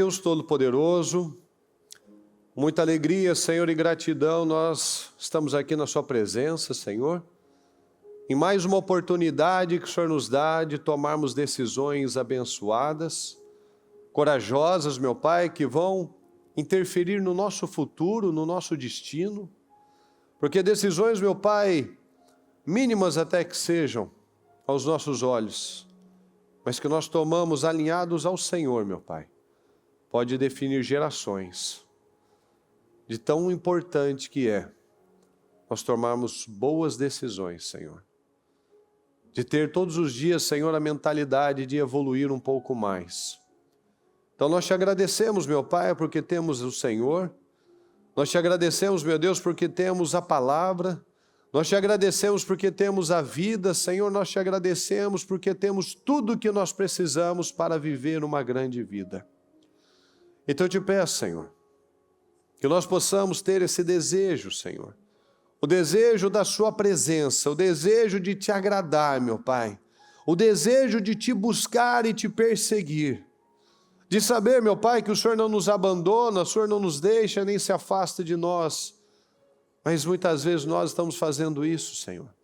Deus Todo-Poderoso, muita alegria, Senhor, e gratidão, nós estamos aqui na Sua presença, Senhor, em mais uma oportunidade que o Senhor nos dá de tomarmos decisões abençoadas, corajosas, meu Pai, que vão interferir no nosso futuro, no nosso destino, porque decisões, meu Pai, mínimas até que sejam aos nossos olhos, mas que nós tomamos alinhados ao Senhor, meu Pai, pode definir gerações, de tão importante que é nós tomarmos boas decisões, Senhor. De ter todos os dias, Senhor, a mentalidade de evoluir um pouco mais. Então nós te agradecemos, meu Pai, porque temos o Senhor. Nós te agradecemos, meu Deus, porque temos a palavra. Nós te agradecemos porque temos a vida, Senhor. Nós te agradecemos porque temos tudo o que nós precisamos para viver uma grande vida. Então eu te peço, Senhor, que nós possamos ter esse desejo, Senhor. O desejo da Sua presença, o desejo de Te agradar, meu Pai. O desejo de Te buscar e Te perseguir. De saber, meu Pai, que o Senhor não nos abandona, o Senhor não nos deixa, nem se afasta de nós. Mas muitas vezes nós estamos fazendo isso, Senhor.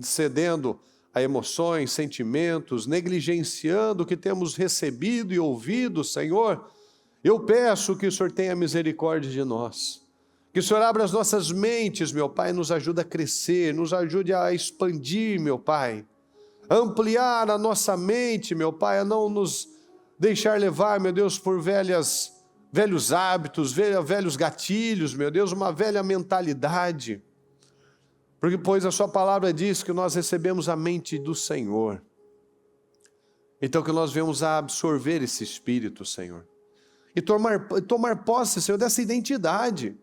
Cedendo a emoções, sentimentos, negligenciando o que temos recebido e ouvido, Senhor. Eu peço que o Senhor tenha misericórdia de nós. Que o Senhor abra as nossas mentes, meu Pai, nos ajude a crescer, nos ajude a expandir, meu Pai. A ampliar a nossa mente, meu Pai, a não nos deixar levar, meu Deus, por velhos hábitos, velhos gatilhos, meu Deus, uma velha mentalidade. Porque, pois, a Sua palavra diz que nós recebemos a mente do Senhor. Então, que nós venhamos a absorver esse Espírito, Senhor. E tomar posse, Senhor, dessa identidade.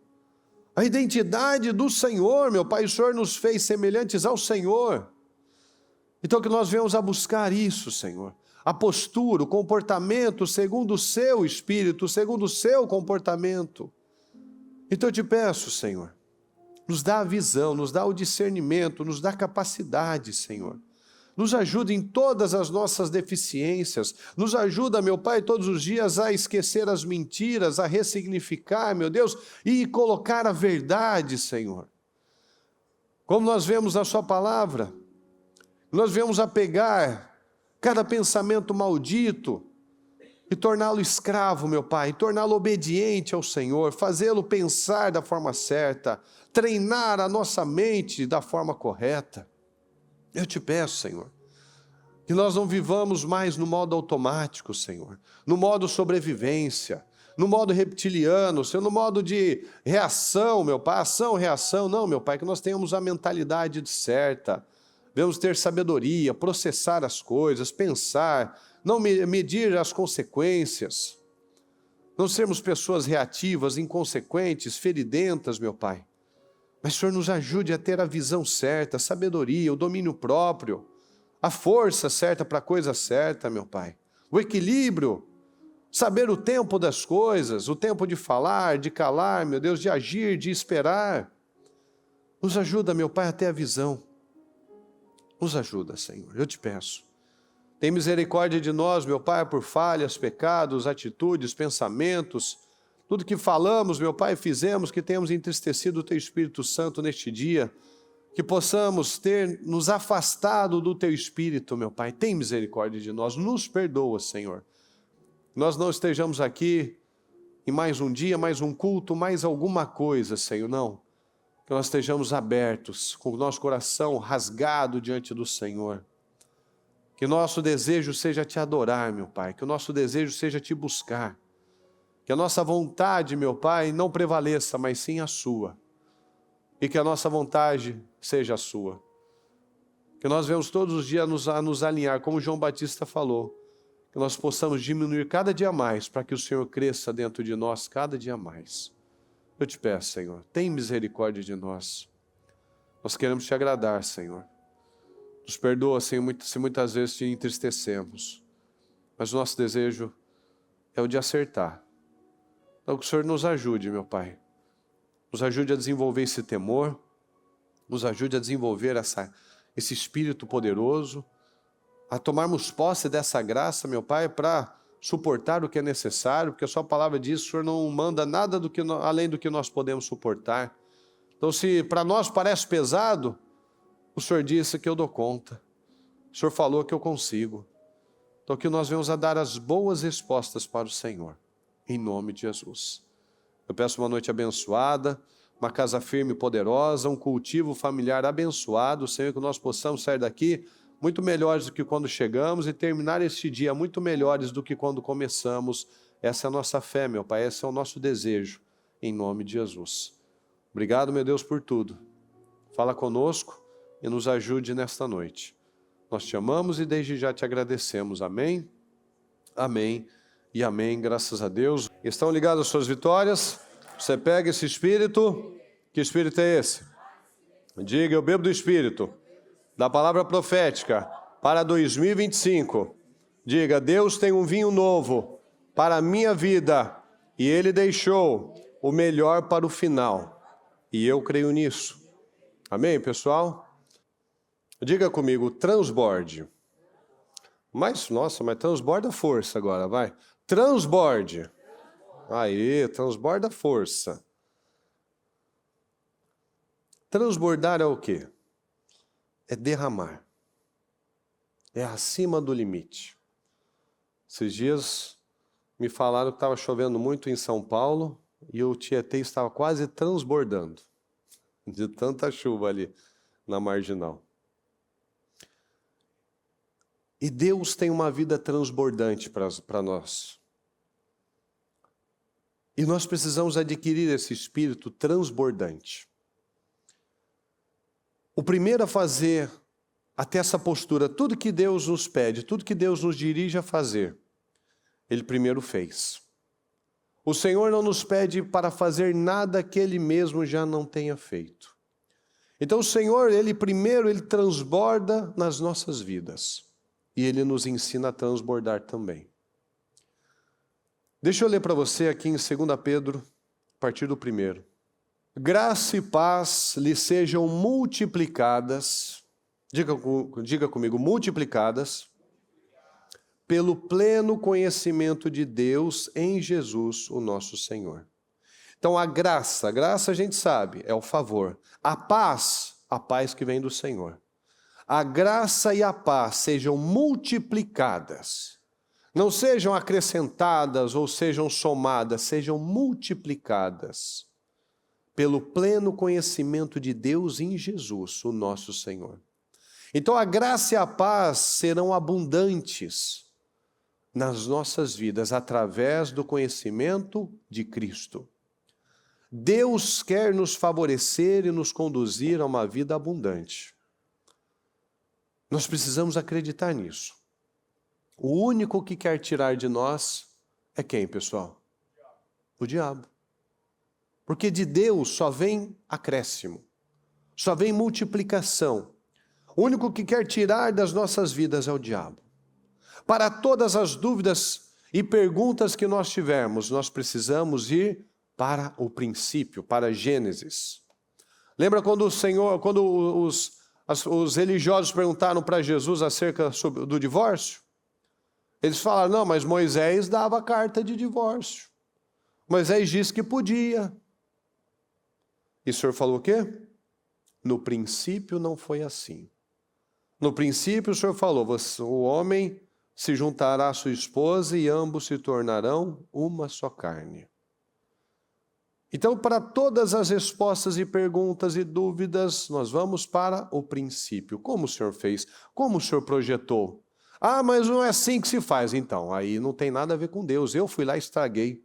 A identidade do Senhor, meu Pai, o Senhor nos fez semelhantes ao Senhor. Então que nós venhamos a buscar isso, Senhor. A postura, o comportamento segundo o Seu Espírito, segundo o Seu comportamento. Então eu te peço, Senhor, nos dá a visão, nos dá o discernimento, nos dá a capacidade, Senhor. Nos ajuda em todas as nossas deficiências. Nos ajuda, meu Pai, todos os dias a esquecer as mentiras, a ressignificar, meu Deus, e colocar a verdade, Senhor. Como nós vemos na Sua palavra, nós vemos a pegar cada pensamento maldito e torná-lo escravo, meu Pai, e torná-lo obediente ao Senhor, fazê-lo pensar da forma certa, treinar a nossa mente da forma correta. Eu te peço, Senhor, que nós não vivamos mais no modo automático, Senhor, no modo sobrevivência, no modo reptiliano, Senhor, no modo de reação, meu Pai, ação, reação. Não, meu Pai, que nós tenhamos a mentalidade certa, devemos ter sabedoria, processar as coisas, pensar, não medir as consequências, não sermos pessoas reativas, inconsequentes, feridentas, meu Pai. Mas o Senhor nos ajude a ter a visão certa, a sabedoria, o domínio próprio, a força certa para a coisa certa, meu Pai. O equilíbrio, saber o tempo das coisas, o tempo de falar, de calar, meu Deus, de agir, de esperar. Nos ajuda, meu Pai, a ter a visão. Nos ajuda, Senhor, eu te peço. Tem misericórdia de nós, meu Pai, por falhas, pecados, atitudes, pensamentos, tudo que falamos, meu Pai, fizemos, que tenhamos entristecido o Teu Espírito Santo neste dia, que possamos ter nos afastado do Teu Espírito, meu Pai. Tem misericórdia de nós, nos perdoa, Senhor. Nós não estejamos aqui em mais um dia, mais um culto, mais alguma coisa, Senhor, não. Que nós estejamos abertos, com o nosso coração rasgado diante do Senhor. Que nosso desejo seja Te adorar, meu Pai, que o nosso desejo seja Te buscar. Que a nossa vontade, meu Pai, não prevaleça, mas sim a Sua. E que a nossa vontade seja a Sua. Que nós venhamos todos os dias a nos alinhar, como João Batista falou. Que nós possamos diminuir cada dia mais, para que o Senhor cresça dentro de nós cada dia mais. Eu te peço, Senhor, tem misericórdia de nós. Nós queremos Te agradar, Senhor. Nos perdoa, Senhor, se muitas vezes Te entristecemos. Mas o nosso desejo é o de acertar. Então que o Senhor nos ajude, meu Pai. Nos ajude a desenvolver esse temor. Nos ajude a desenvolver esse Espírito poderoso. A tomarmos posse dessa graça, meu Pai, para suportar o que é necessário, porque a sua palavra diz que o Senhor não manda nada além do que nós podemos suportar. Então, se para nós parece pesado, o Senhor disse que eu dou conta. O Senhor falou que eu consigo. Então, que nós venhamos a dar as boas respostas para o Senhor, em nome de Jesus. Eu peço uma noite abençoada, uma casa firme e poderosa, um cultivo familiar abençoado, Senhor, que nós possamos sair daqui muito melhores do que quando chegamos e terminar este dia muito melhores do que quando começamos. Essa é a nossa fé, meu Pai, esse é o nosso desejo, em nome de Jesus. Obrigado, meu Deus, por tudo. Fala conosco e nos ajude nesta noite. Nós te amamos e desde já te agradecemos. Amém? Amém e amém, graças a Deus. Estão ligadas as suas vitórias? Você pega esse espírito. Que espírito é esse? Diga, eu bebo do espírito da palavra profética para 2025. Diga, Deus tem um vinho novo para a minha vida e Ele deixou o melhor para o final. E eu creio nisso. Amém, pessoal? Diga comigo, transborde. Mas transborda força agora, vai. Transborde. Aí, transborda força. Transbordar é o quê? É derramar. É acima do limite. Esses dias me falaram que estava chovendo muito em São Paulo e o Tietê estava quase transbordando de tanta chuva ali na marginal. E Deus tem uma vida transbordante para nós. E nós precisamos adquirir esse espírito transbordante. O primeiro a fazer até essa postura, tudo que Deus nos pede, tudo que Deus nos dirige a fazer, Ele primeiro fez. O Senhor não nos pede para fazer nada que Ele mesmo já não tenha feito. Então o Senhor, Ele transborda nas nossas vidas. E Ele nos ensina a transbordar também. Deixa eu ler para você aqui em 2 Pedro, a partir do 1. Graça e paz lhe sejam multiplicadas, diga comigo, multiplicadas, pelo pleno conhecimento de Deus em Jesus, o nosso Senhor. Então a graça a gente sabe, é o favor. A paz que vem do Senhor. A graça e a paz sejam multiplicadas. Não sejam acrescentadas ou sejam somadas, sejam multiplicadas pelo pleno conhecimento de Deus em Jesus, o nosso Senhor. Então a graça e a paz serão abundantes nas nossas vidas através do conhecimento de Cristo. Deus quer nos favorecer e nos conduzir a uma vida abundante. Nós precisamos acreditar nisso. O único que quer tirar de nós é quem, pessoal? O diabo. Porque de Deus só vem acréscimo, só vem multiplicação. O único que quer tirar das nossas vidas é o diabo. Para todas as dúvidas e perguntas que nós tivermos, nós precisamos ir para o princípio, para Gênesis. Lembra quando os religiosos perguntaram para Jesus acerca do divórcio? Eles falaram, não, mas Moisés dava carta de divórcio. Moisés disse que podia. E o Senhor falou o quê? No princípio não foi assim. No princípio o Senhor falou, o homem se juntará à sua esposa e ambos se tornarão uma só carne. Então, para todas as respostas e perguntas e dúvidas, nós vamos para o princípio. Como o Senhor fez? Como o Senhor projetou? Ah, mas não é assim que se faz. Então, aí não tem nada a ver com Deus. Eu fui lá e estraguei.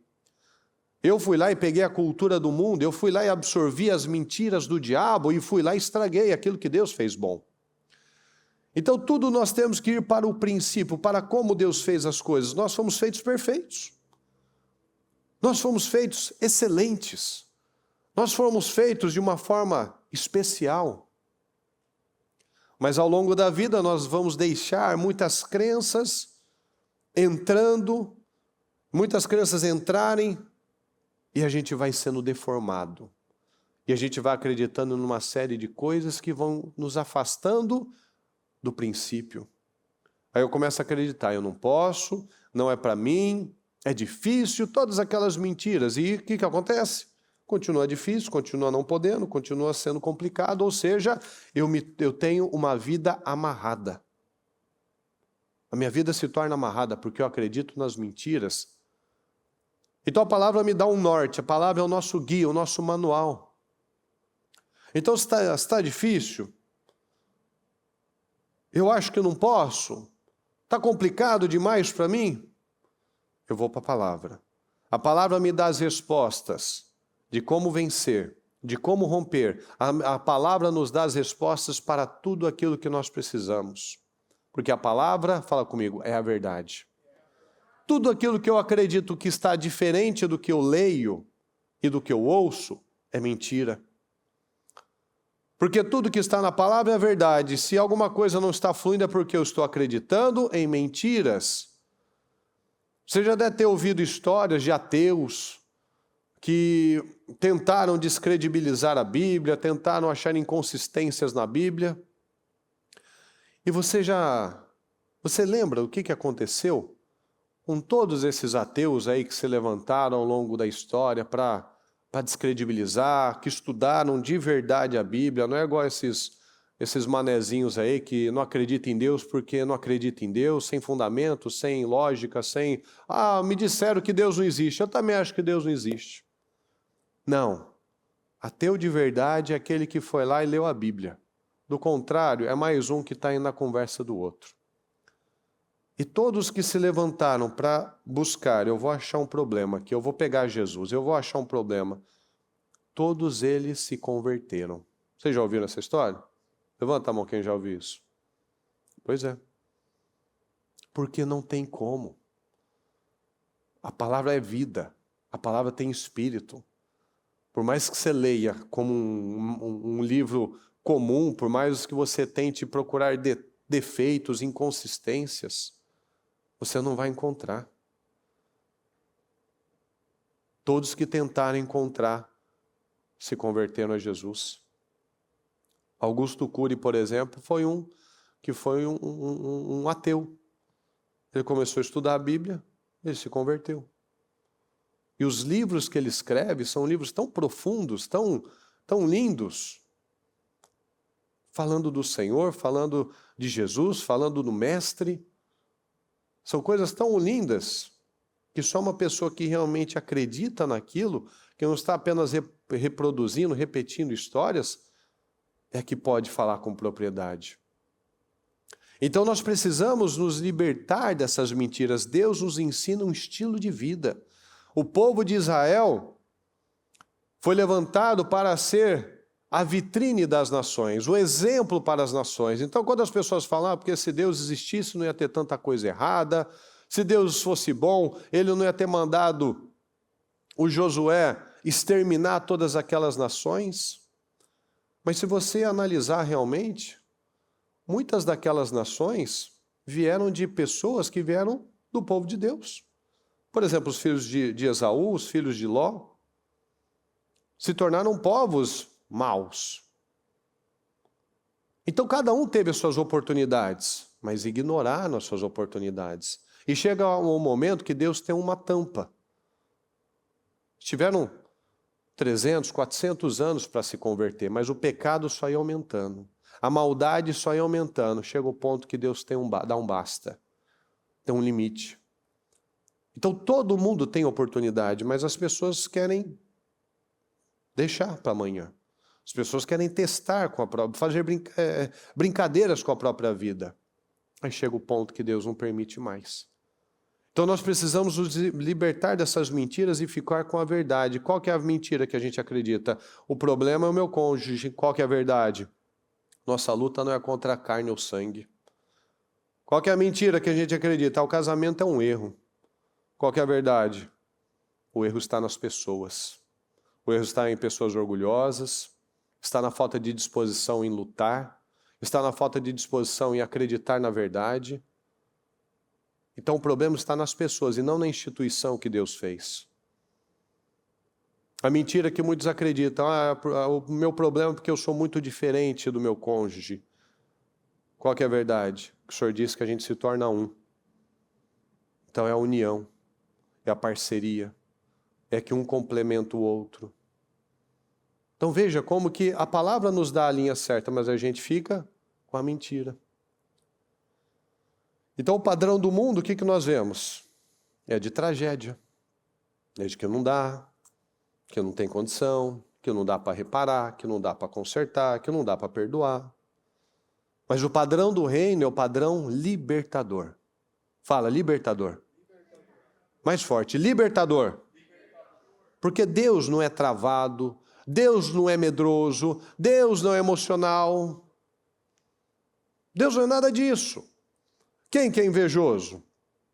Eu fui lá e peguei a cultura do mundo. Eu fui lá e absorvi as mentiras do diabo e fui lá e estraguei aquilo que Deus fez bom. Então, tudo nós temos que ir para o princípio, para como Deus fez as coisas. Nós fomos feitos perfeitos. Nós fomos feitos excelentes. Nós fomos feitos de uma forma especial. Mas ao longo da vida nós vamos deixar muitas crenças entrarem e a gente vai sendo deformado. E a gente vai acreditando numa série de coisas que vão nos afastando do princípio. Aí eu começo a acreditar, eu não posso, não é para mim, é difícil, todas aquelas mentiras. E o que acontece? Continua difícil, continua não podendo, continua sendo complicado, ou seja, eu tenho uma vida amarrada. A minha vida se torna amarrada porque eu acredito nas mentiras. Então a palavra me dá um norte, a palavra é o nosso guia, o nosso manual. Então se está difícil, eu acho que eu não posso, está complicado demais para mim, eu vou para a palavra. A palavra me dá as respostas de como vencer, de como romper. A palavra nos dá as respostas para tudo aquilo que nós precisamos. Porque a palavra, fala comigo, é a verdade. Tudo aquilo que eu acredito que está diferente do que eu leio e do que eu ouço é mentira. Porque tudo que está na palavra é verdade. Se alguma coisa não está fluindo é porque eu estou acreditando em mentiras. Você já deve ter ouvido histórias de ateus que tentaram descredibilizar a Bíblia, tentaram achar inconsistências na Bíblia. E você lembra o que aconteceu com todos esses ateus aí que se levantaram ao longo da história para descredibilizar, que estudaram de verdade a Bíblia? Não é igual esses manezinhos aí que não acreditam em Deus porque não acreditam em Deus, sem fundamento, sem lógica, sem... me disseram que Deus não existe, eu também acho que Deus não existe. Não, ateu de verdade é aquele que foi lá e leu a Bíblia. Do contrário, é mais um que está indo na conversa do outro. E todos que se levantaram para buscar, eu vou achar um problema aqui, eu vou pegar Jesus, eu vou achar um problema, todos eles se converteram. Vocês já ouviram essa história? Levanta a mão quem já ouviu isso. Pois é. Porque não tem como. A palavra é vida, a palavra tem espírito. Por mais que você leia como um livro comum, por mais que você tente procurar defeitos, inconsistências, você não vai encontrar. Todos que tentaram encontrar se converteram a Jesus. Augusto Cury, por exemplo, foi um ateu. Ele começou a estudar a Bíblia, ele se converteu. E os livros que ele escreve são livros tão profundos, tão lindos, falando do Senhor, falando de Jesus, falando do Mestre. São coisas tão lindas que só uma pessoa que realmente acredita naquilo, que não está apenas reproduzindo, repetindo histórias, é que pode falar com propriedade. Então nós precisamos nos libertar dessas mentiras. Deus nos ensina um estilo de vida. O povo de Israel foi levantado para ser a vitrine das nações, o exemplo para as nações. Então, quando as pessoas falam, porque se Deus existisse não ia ter tanta coisa errada, se Deus fosse bom, ele não ia ter mandado o Josué exterminar todas aquelas nações. Mas se você analisar realmente, muitas daquelas nações vieram de pessoas que vieram do povo de Deus. Por exemplo, os filhos de Esaú, os filhos de Ló, se tornaram povos maus. Então cada um teve as suas oportunidades, mas ignoraram as suas oportunidades. E chega um momento que Deus tem uma tampa. Tiveram 300, 400 anos para se converter, mas o pecado só ia aumentando. A maldade só ia aumentando. Chega o ponto que Deus dá um basta. Tem um limite. Então todo mundo tem oportunidade, mas as pessoas querem deixar para amanhã. As pessoas querem testar com a própria, fazer brincadeiras com a própria vida. Aí chega o ponto que Deus não permite mais. Então nós precisamos nos libertar dessas mentiras e ficar com a verdade. Qual que é a mentira que a gente acredita? O problema é o meu cônjuge. Qual que é a verdade? Nossa luta não é contra a carne ou sangue. Qual que é a mentira que a gente acredita? O casamento é um erro. Qual que é a verdade? O erro está nas pessoas. O erro está em pessoas orgulhosas, está na falta de disposição em lutar, está na falta de disposição em acreditar na verdade. Então o problema está nas pessoas e não na instituição que Deus fez. A mentira que muitos acreditam, o meu problema é porque eu sou muito diferente do meu cônjuge. Qual que é a verdade? O Senhor disse que a gente se torna um. Então é a união, é a parceria, é que um complementa o outro. Então veja como que a palavra nos dá a linha certa, mas a gente fica com a mentira. Então o padrão do mundo, o que nós vemos? É de tragédia. É de que não dá, que não tem condição, que não dá para reparar, que não dá para consertar, que não dá para perdoar. Mas o padrão do reino é o padrão libertador. Fala, libertador. Mais forte, libertador. Porque Deus não é travado, Deus não é medroso, Deus não é emocional. Deus não é nada disso. Quem que é invejoso?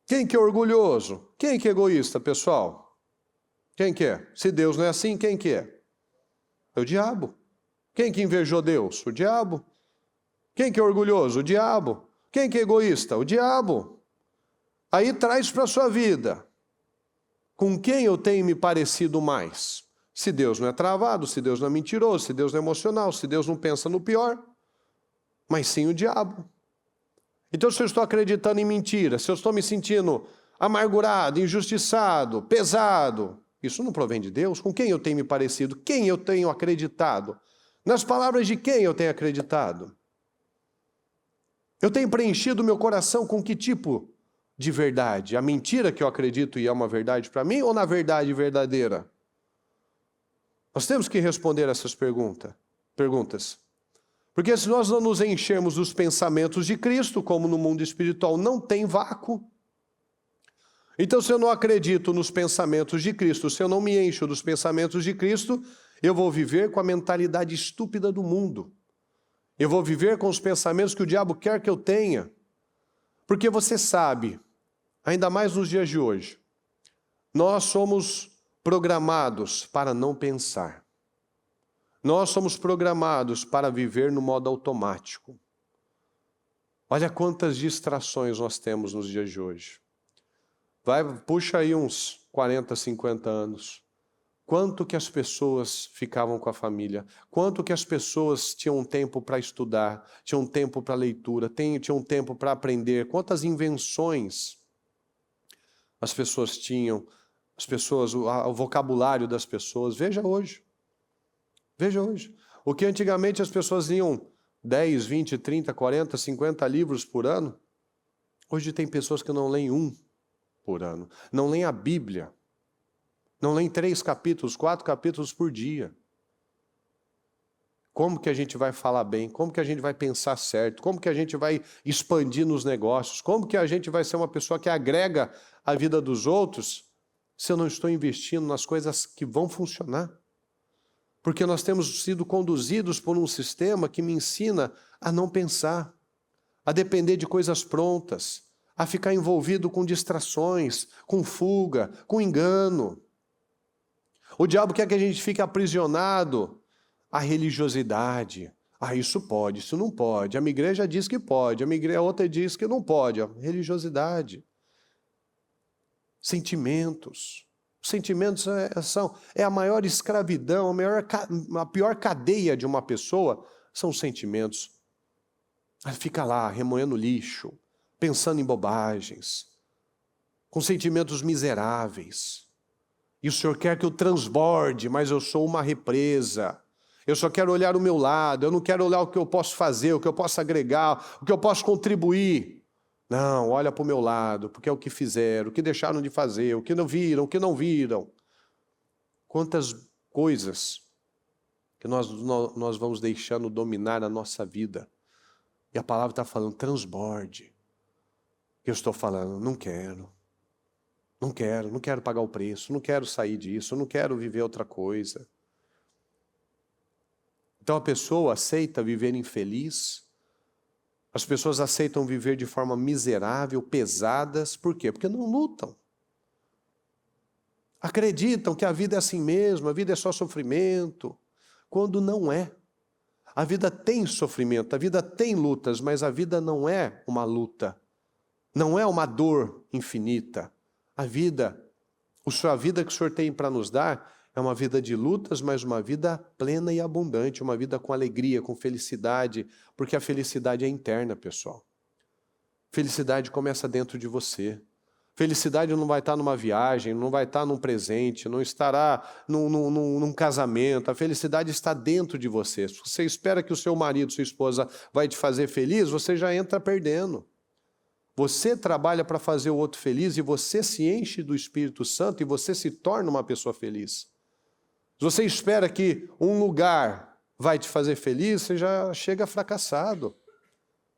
Quem que é orgulhoso? Quem que é egoísta, pessoal? Quem que é? Se Deus não é assim, quem que é? É o diabo. Quem que invejou Deus? O diabo. Quem que é orgulhoso? O diabo. Quem que é egoísta? O diabo. Aí traz para a sua vida. Com quem eu tenho me parecido mais? Se Deus não é travado, se Deus não é mentiroso, se Deus não é emocional, se Deus não pensa no pior, mas sim o diabo. Então, se eu estou acreditando em mentira, se eu estou me sentindo amargurado, injustiçado, pesado, isso não provém de Deus? Com quem eu tenho me parecido? Quem eu tenho acreditado? Nas palavras de quem eu tenho acreditado? Eu tenho preenchido meu coração com que tipo de verdade? A mentira que eu acredito e é uma verdade para mim ou na verdade verdadeira? Nós temos que responder essas perguntas. Porque se nós não nos enchermos dos pensamentos de Cristo, como no mundo espiritual não tem vácuo. Então, se eu não acredito nos pensamentos de Cristo, se eu não me encho dos pensamentos de Cristo, eu vou viver com a mentalidade estúpida do mundo. Eu vou viver com os pensamentos que o diabo quer que eu tenha. Porque você sabe, ainda mais nos dias de hoje, nós somos programados para não pensar. Nós somos programados para viver no modo automático. Olha quantas distrações nós temos nos dias de hoje. Puxa aí uns 40, 50 anos. Quanto que as pessoas ficavam com a família? Quanto que as pessoas tinham tempo para estudar? Tinham tempo para leitura? Tinham tempo para aprender? Quantas invenções as pessoas tinham? O vocabulário das pessoas. Veja hoje. Veja hoje. O que antigamente as pessoas liam 10, 20, 30, 40, 50 livros por ano, hoje tem pessoas que não leem um por ano. Não leem a Bíblia. Não leem 3 capítulos, 4 capítulos por dia. Como que a gente vai falar bem? Como que a gente vai pensar certo? Como que a gente vai expandir nos negócios? Como que a gente vai ser uma pessoa que agrega a vida dos outros se eu não estou investindo nas coisas que vão funcionar? Porque nós temos sido conduzidos por um sistema que me ensina a não pensar, a depender de coisas prontas, a ficar envolvido com distrações, com fuga, com engano. O diabo quer que a gente fique aprisionado à religiosidade. Ah, isso pode, isso não pode. A minha igreja diz que pode, a outra diz que não pode. A religiosidade. Sentimentos. Os sentimentos é a maior escravidão, a pior cadeia de uma pessoa são os sentimentos. Ela fica lá, remoendo lixo, pensando em bobagens, com sentimentos miseráveis. E o Senhor quer que eu transborde, mas eu sou uma represa. Eu só quero olhar o meu lado, eu não quero olhar o que eu posso fazer, o que eu posso agregar, o que eu posso contribuir. Não, olha para o meu lado, porque é o que fizeram, o que deixaram de fazer, o que não viram, o que não viram. Quantas coisas que nós vamos deixando dominar a nossa vida. E a palavra está falando, transborde. Eu estou falando, não quero pagar o preço, não quero sair disso, não quero viver outra coisa. Então a pessoa aceita viver infeliz. As pessoas aceitam viver de forma miserável, pesadas. Por quê? Porque não lutam. Acreditam que a vida é assim mesmo, a vida é só sofrimento. Quando não é. A vida tem sofrimento, a vida tem lutas, mas a vida não é uma luta. Não é uma dor infinita. A vida que o Senhor tem para nos dar É uma vida de lutas, mas uma vida plena e abundante, uma vida com alegria, com felicidade, porque a felicidade é interna, pessoal. Felicidade começa dentro de você. Felicidade não vai estar numa viagem, não vai estar num presente, não estará num casamento. A felicidade está dentro de você. Se você espera que o seu marido, sua esposa vai te fazer feliz, você já entra perdendo. Você trabalha para fazer o outro feliz e você se enche do Espírito Santo e você se torna uma pessoa feliz. Se você espera que um lugar vai te fazer feliz, você já chega fracassado.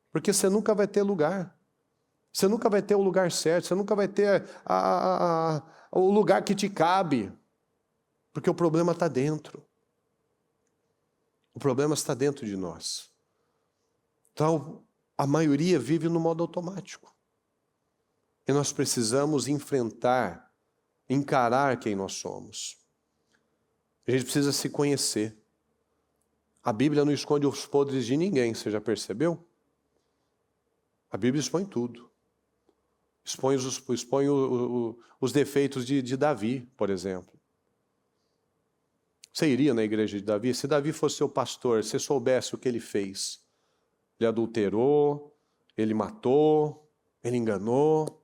Porque você nunca vai ter lugar. Você nunca vai ter o lugar certo, você nunca vai ter o lugar que te cabe. Porque o problema está dentro. O problema está dentro de nós. Então, a maioria vive no modo automático. E nós precisamos enfrentar, encarar quem nós somos. A gente precisa se conhecer. A Bíblia não esconde os podres de ninguém, você já percebeu? A Bíblia expõe tudo. Expõe os defeitos de Davi, por exemplo. Você iria na igreja de Davi? Se Davi fosse seu pastor, se soubesse o que ele fez. Ele adulterou, ele matou, ele enganou.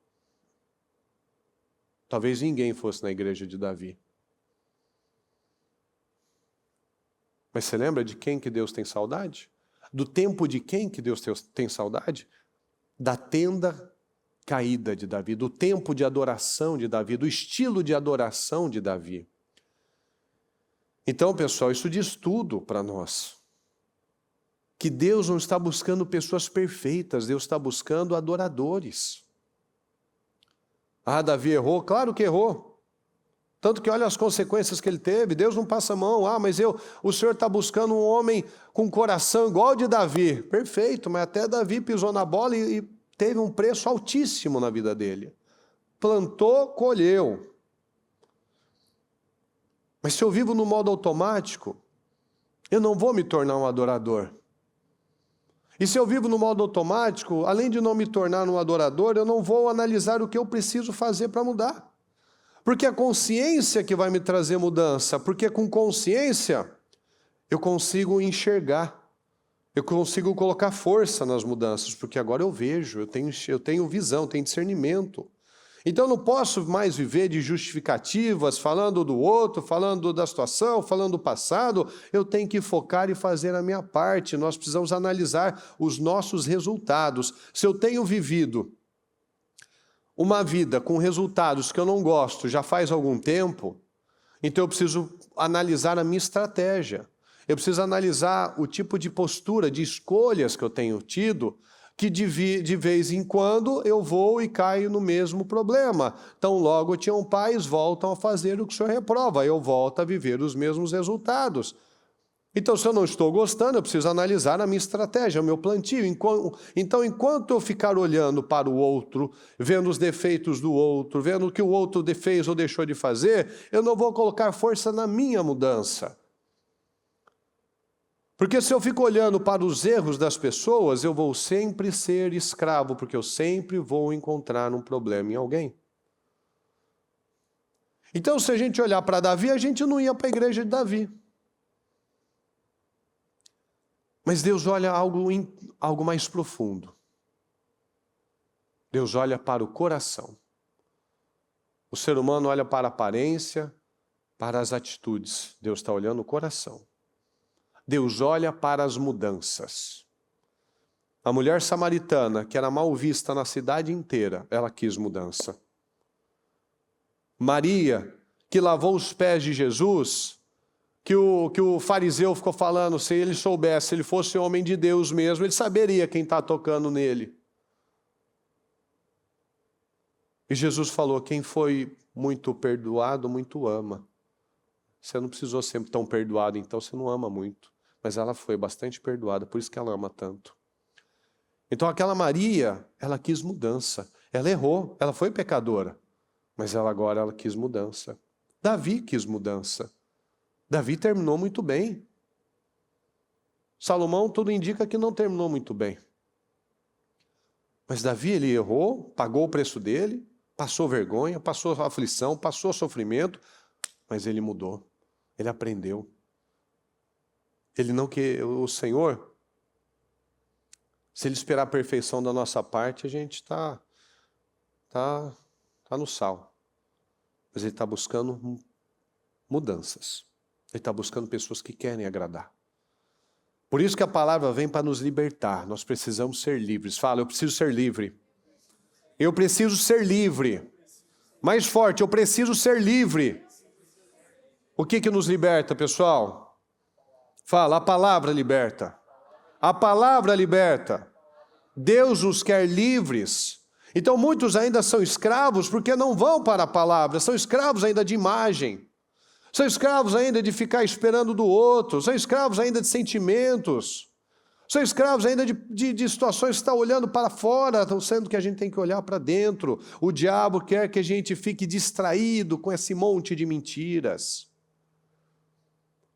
Talvez ninguém fosse na igreja de Davi. Mas você lembra de quem que Deus tem saudade? Do tempo de quem que Deus tem saudade? Da tenda caída de Davi, do tempo de adoração de Davi, do estilo de adoração de Davi. Então, pessoal, isso diz tudo para nós. Que Deus não está buscando pessoas perfeitas, Deus está buscando adoradores. Ah, Davi errou? Claro que errou. Tanto que olha as consequências que ele teve, Deus não passa a mão. Ah, mas o Senhor está buscando um homem com coração igual ao de Davi. Perfeito, mas até Davi pisou na bola e teve um preço altíssimo na vida dele. Plantou, colheu. Mas se eu vivo no modo automático, eu não vou me tornar um adorador. E se eu vivo no modo automático, além de não me tornar um adorador, eu não vou analisar o que eu preciso fazer para mudar. Porque a consciência que vai me trazer mudança, porque com consciência eu consigo enxergar. Eu consigo colocar força nas mudanças, porque agora eu vejo, eu tenho visão, eu tenho discernimento. Então eu não posso mais viver de justificativas, falando do outro, falando da situação, falando do passado. Eu tenho que focar e fazer a minha parte. Nós precisamos analisar os nossos resultados. Se eu tenho vivido uma vida com resultados que eu não gosto já faz algum tempo, então eu preciso analisar a minha estratégia. Eu preciso analisar o tipo de postura, de escolhas que eu tenho tido, que de vez em quando eu vou e caio no mesmo problema. Então logo tinham pais, voltam a fazer o que o Senhor reprova, eu volto a viver os mesmos resultados. Então se eu não estou gostando, eu preciso analisar a minha estratégia, o meu plantio. Então enquanto eu ficar olhando para o outro, vendo os defeitos do outro, vendo o que o outro fez ou deixou de fazer, eu não vou colocar força na minha mudança. Porque se eu fico olhando para os erros das pessoas, eu vou sempre ser escravo, porque eu sempre vou encontrar um problema em alguém. Então, se a gente olhar para Davi, a gente não ia para a igreja de Davi. Mas Deus olha algo mais profundo. Deus olha para o coração. O ser humano olha para a aparência, para as atitudes. Deus está olhando o coração. Deus olha para as mudanças. A mulher samaritana, que era mal vista na cidade inteira, ela quis mudança. Maria, que lavou os pés de Jesus, que o fariseu ficou falando, se ele soubesse, se ele fosse homem de Deus mesmo, ele saberia quem está tocando nele. E Jesus falou, quem foi muito perdoado, muito ama. Você não precisou ser tão perdoado, então você não ama muito. Mas ela foi bastante perdoada, por isso que ela ama tanto. Então aquela Maria, ela quis mudança. Ela errou, ela foi pecadora. Mas agora ela quis mudança. Davi quis mudança. Davi terminou muito bem. Salomão, tudo indica que não terminou muito bem. Mas Davi, ele errou, pagou o preço dele, passou vergonha, passou aflição, passou sofrimento, mas ele mudou. Ele aprendeu. Ele não que o Senhor, se Ele esperar a perfeição da nossa parte, a gente está no sal. Mas Ele está buscando mudanças. Ele está buscando pessoas que querem agradar. Por isso que a palavra vem para nos libertar. Nós precisamos ser livres. Fala, eu preciso ser livre. Eu preciso ser livre. Mais forte, eu preciso ser livre. O que nos liberta, pessoal? Fala, a palavra liberta. A palavra liberta. Deus nos quer livres. Então muitos ainda são escravos porque não vão para a palavra. São escravos ainda de imagem. São escravos ainda de ficar esperando do outro. São escravos ainda de sentimentos. São escravos ainda de situações que estão olhando para fora, sendo que a gente tem que olhar para dentro. O diabo quer que a gente fique distraído com esse monte de mentiras.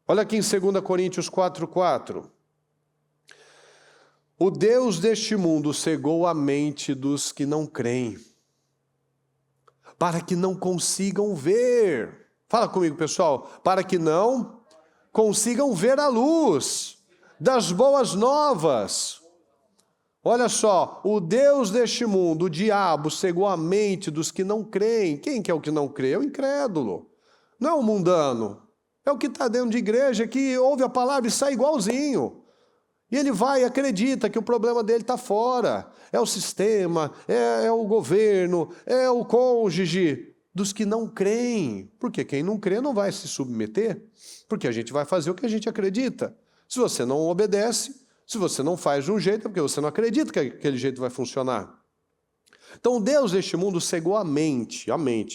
Olha aqui em 2 Coríntios 4:4. O Deus deste mundo cegou a mente dos que não creem, para que não consigam ver. Fala comigo, pessoal. Para que não consigam ver a luz das boas novas. Olha só, o Deus deste mundo, o diabo, cegou a mente dos que não creem. Quem que é o que não crê? É o incrédulo. Não é o mundano. É o que está dentro de igreja, que ouve a palavra e sai igualzinho. E ele vai e acredita que o problema dele está fora. É o sistema, é o governo, é o cônjuge. Dos que não creem. Porque quem não crê não vai se submeter. Porque a gente vai fazer o que a gente acredita. Se você não obedece, se você não faz de um jeito, é porque você não acredita que aquele jeito vai funcionar. Então Deus deste mundo cegou a mente,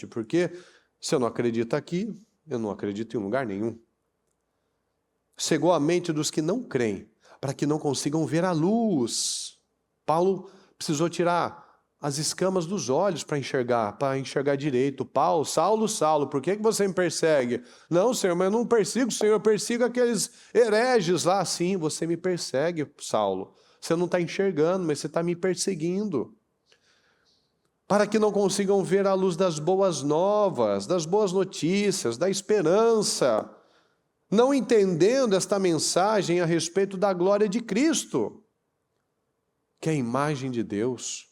porque se eu não acredito aqui, eu não acredito em lugar nenhum. Cegou a mente dos que não creem, para que não consigam ver a luz. Paulo precisou tirar as escamas dos olhos para enxergar direito. Saulo, por que você me persegue? Não, Senhor, mas eu não persigo, Senhor, eu persigo aqueles hereges lá. Sim, você me persegue, Saulo. Você não está enxergando, mas você está me perseguindo. Para que não consigam ver a luz das boas novas, das boas notícias, da esperança, não entendendo esta mensagem a respeito da glória de Cristo, que é a imagem de Deus.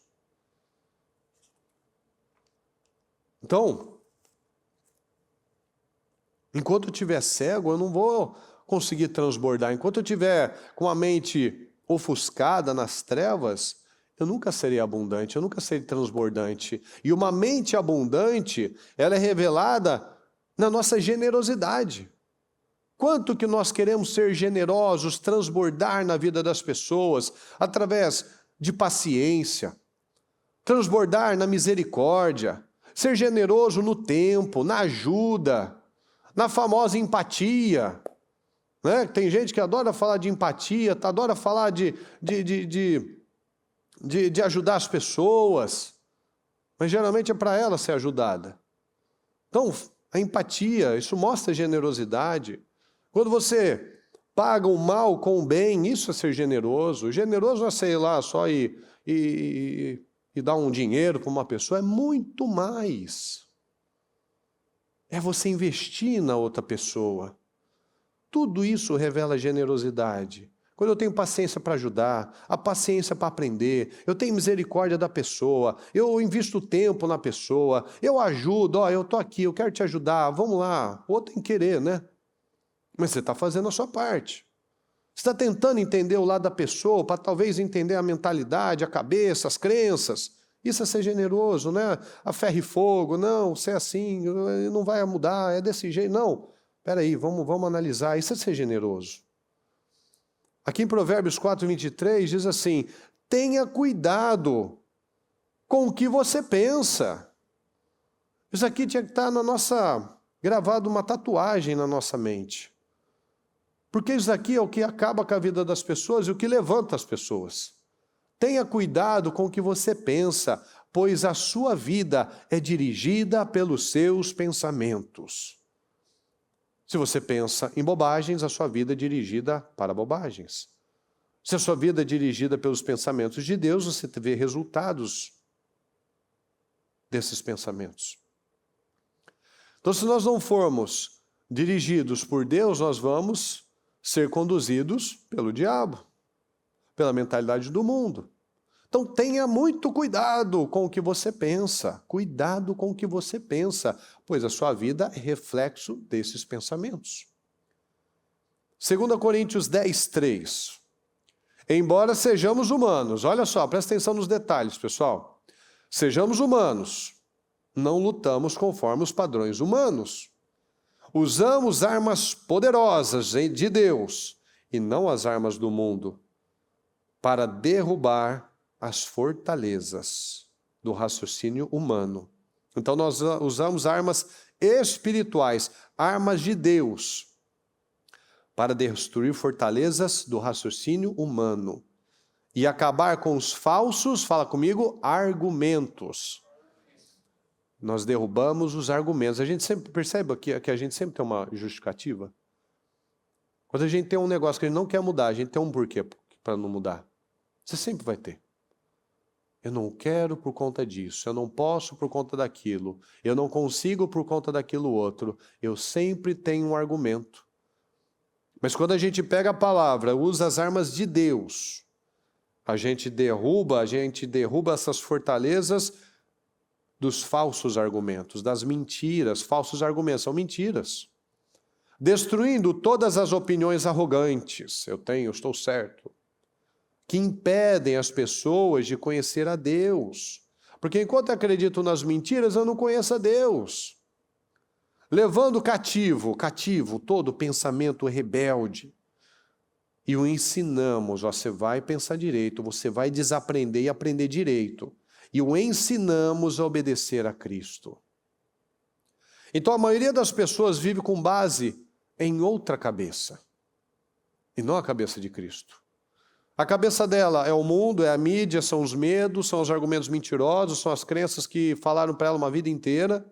Então, enquanto eu estiver cego, eu não vou conseguir transbordar. Enquanto eu estiver com a mente ofuscada nas trevas, eu nunca serei abundante, eu nunca serei transbordante. E uma mente abundante, ela é revelada na nossa generosidade. Quanto que nós queremos ser generosos, transbordar na vida das pessoas, através de paciência, transbordar na misericórdia, ser generoso no tempo, na ajuda, na famosa empatia. Né? Tem gente que adora falar de empatia, adora falar de ajudar as pessoas, mas geralmente é para ela ser ajudada. Então, a empatia, isso mostra generosidade. Quando você paga o mal com o bem, isso é ser generoso. Generoso não é, sei lá, só ir dar um dinheiro para uma pessoa, é muito mais. É você investir na outra pessoa. Tudo isso revela generosidade. Quando eu tenho paciência para ajudar, a paciência para aprender, eu tenho misericórdia da pessoa, eu invisto tempo na pessoa, eu ajudo, eu estou aqui, eu quero te ajudar, vamos lá. O outro tem que querer, né? Mas você está fazendo a sua parte. Você está tentando entender o lado da pessoa, para talvez entender a mentalidade, a cabeça, as crenças. Isso é ser generoso, né? A ferro e fogo, não, você é assim, não vai mudar, é desse jeito. Não, espera aí, vamos analisar, isso é ser generoso. Aqui em Provérbios 4:23 diz assim, tenha cuidado com o que você pensa. Isso aqui tinha que estar gravado uma tatuagem na nossa mente. Porque isso aqui é o que acaba com a vida das pessoas e o que levanta as pessoas. Tenha cuidado com o que você pensa, pois a sua vida é dirigida pelos seus pensamentos. Se você pensa em bobagens, a sua vida é dirigida para bobagens. Se a sua vida é dirigida pelos pensamentos de Deus, você vê resultados desses pensamentos. Então, se nós não formos dirigidos por Deus, nós vamos ser conduzidos pelo diabo, pela mentalidade do mundo. Então tenha muito cuidado com o que você pensa. Cuidado com o que você pensa, pois a sua vida é reflexo desses pensamentos. 2 Coríntios 10, 3. Embora sejamos humanos, olha só, presta atenção nos detalhes, pessoal. Sejamos humanos, não lutamos conforme os padrões humanos. Usamos armas poderosas de Deus e não as armas do mundo para derrubar as fortalezas do raciocínio humano. Então nós usamos armas espirituais, armas de Deus, para destruir fortalezas do raciocínio humano e acabar com os falsos, fala comigo, argumentos. Nós derrubamos os argumentos. A gente sempre percebe que a gente sempre tem uma justificativa. Quando a gente tem um negócio que a gente não quer mudar, a gente tem um porquê para não mudar. Você sempre vai ter. Eu não quero por conta disso, eu não posso por conta daquilo, eu não consigo por conta daquilo outro. Eu sempre tenho um argumento. Mas quando a gente pega a palavra, usa as armas de Deus, a gente derruba essas fortalezas dos falsos argumentos, das mentiras. Falsos argumentos são mentiras. Destruindo todas as opiniões arrogantes, eu estou certo, que impedem as pessoas de conhecer a Deus. Porque enquanto eu acredito nas mentiras, eu não conheço a Deus. Levando cativo todo pensamento rebelde. E o ensinamos, você vai pensar direito, você vai desaprender e aprender direito. E o ensinamos a obedecer a Cristo. Então a maioria das pessoas vive com base em outra cabeça. E não a cabeça de Cristo. A cabeça dela é o mundo, é a mídia, são os medos, são os argumentos mentirosos, são as crenças que falaram para ela uma vida inteira.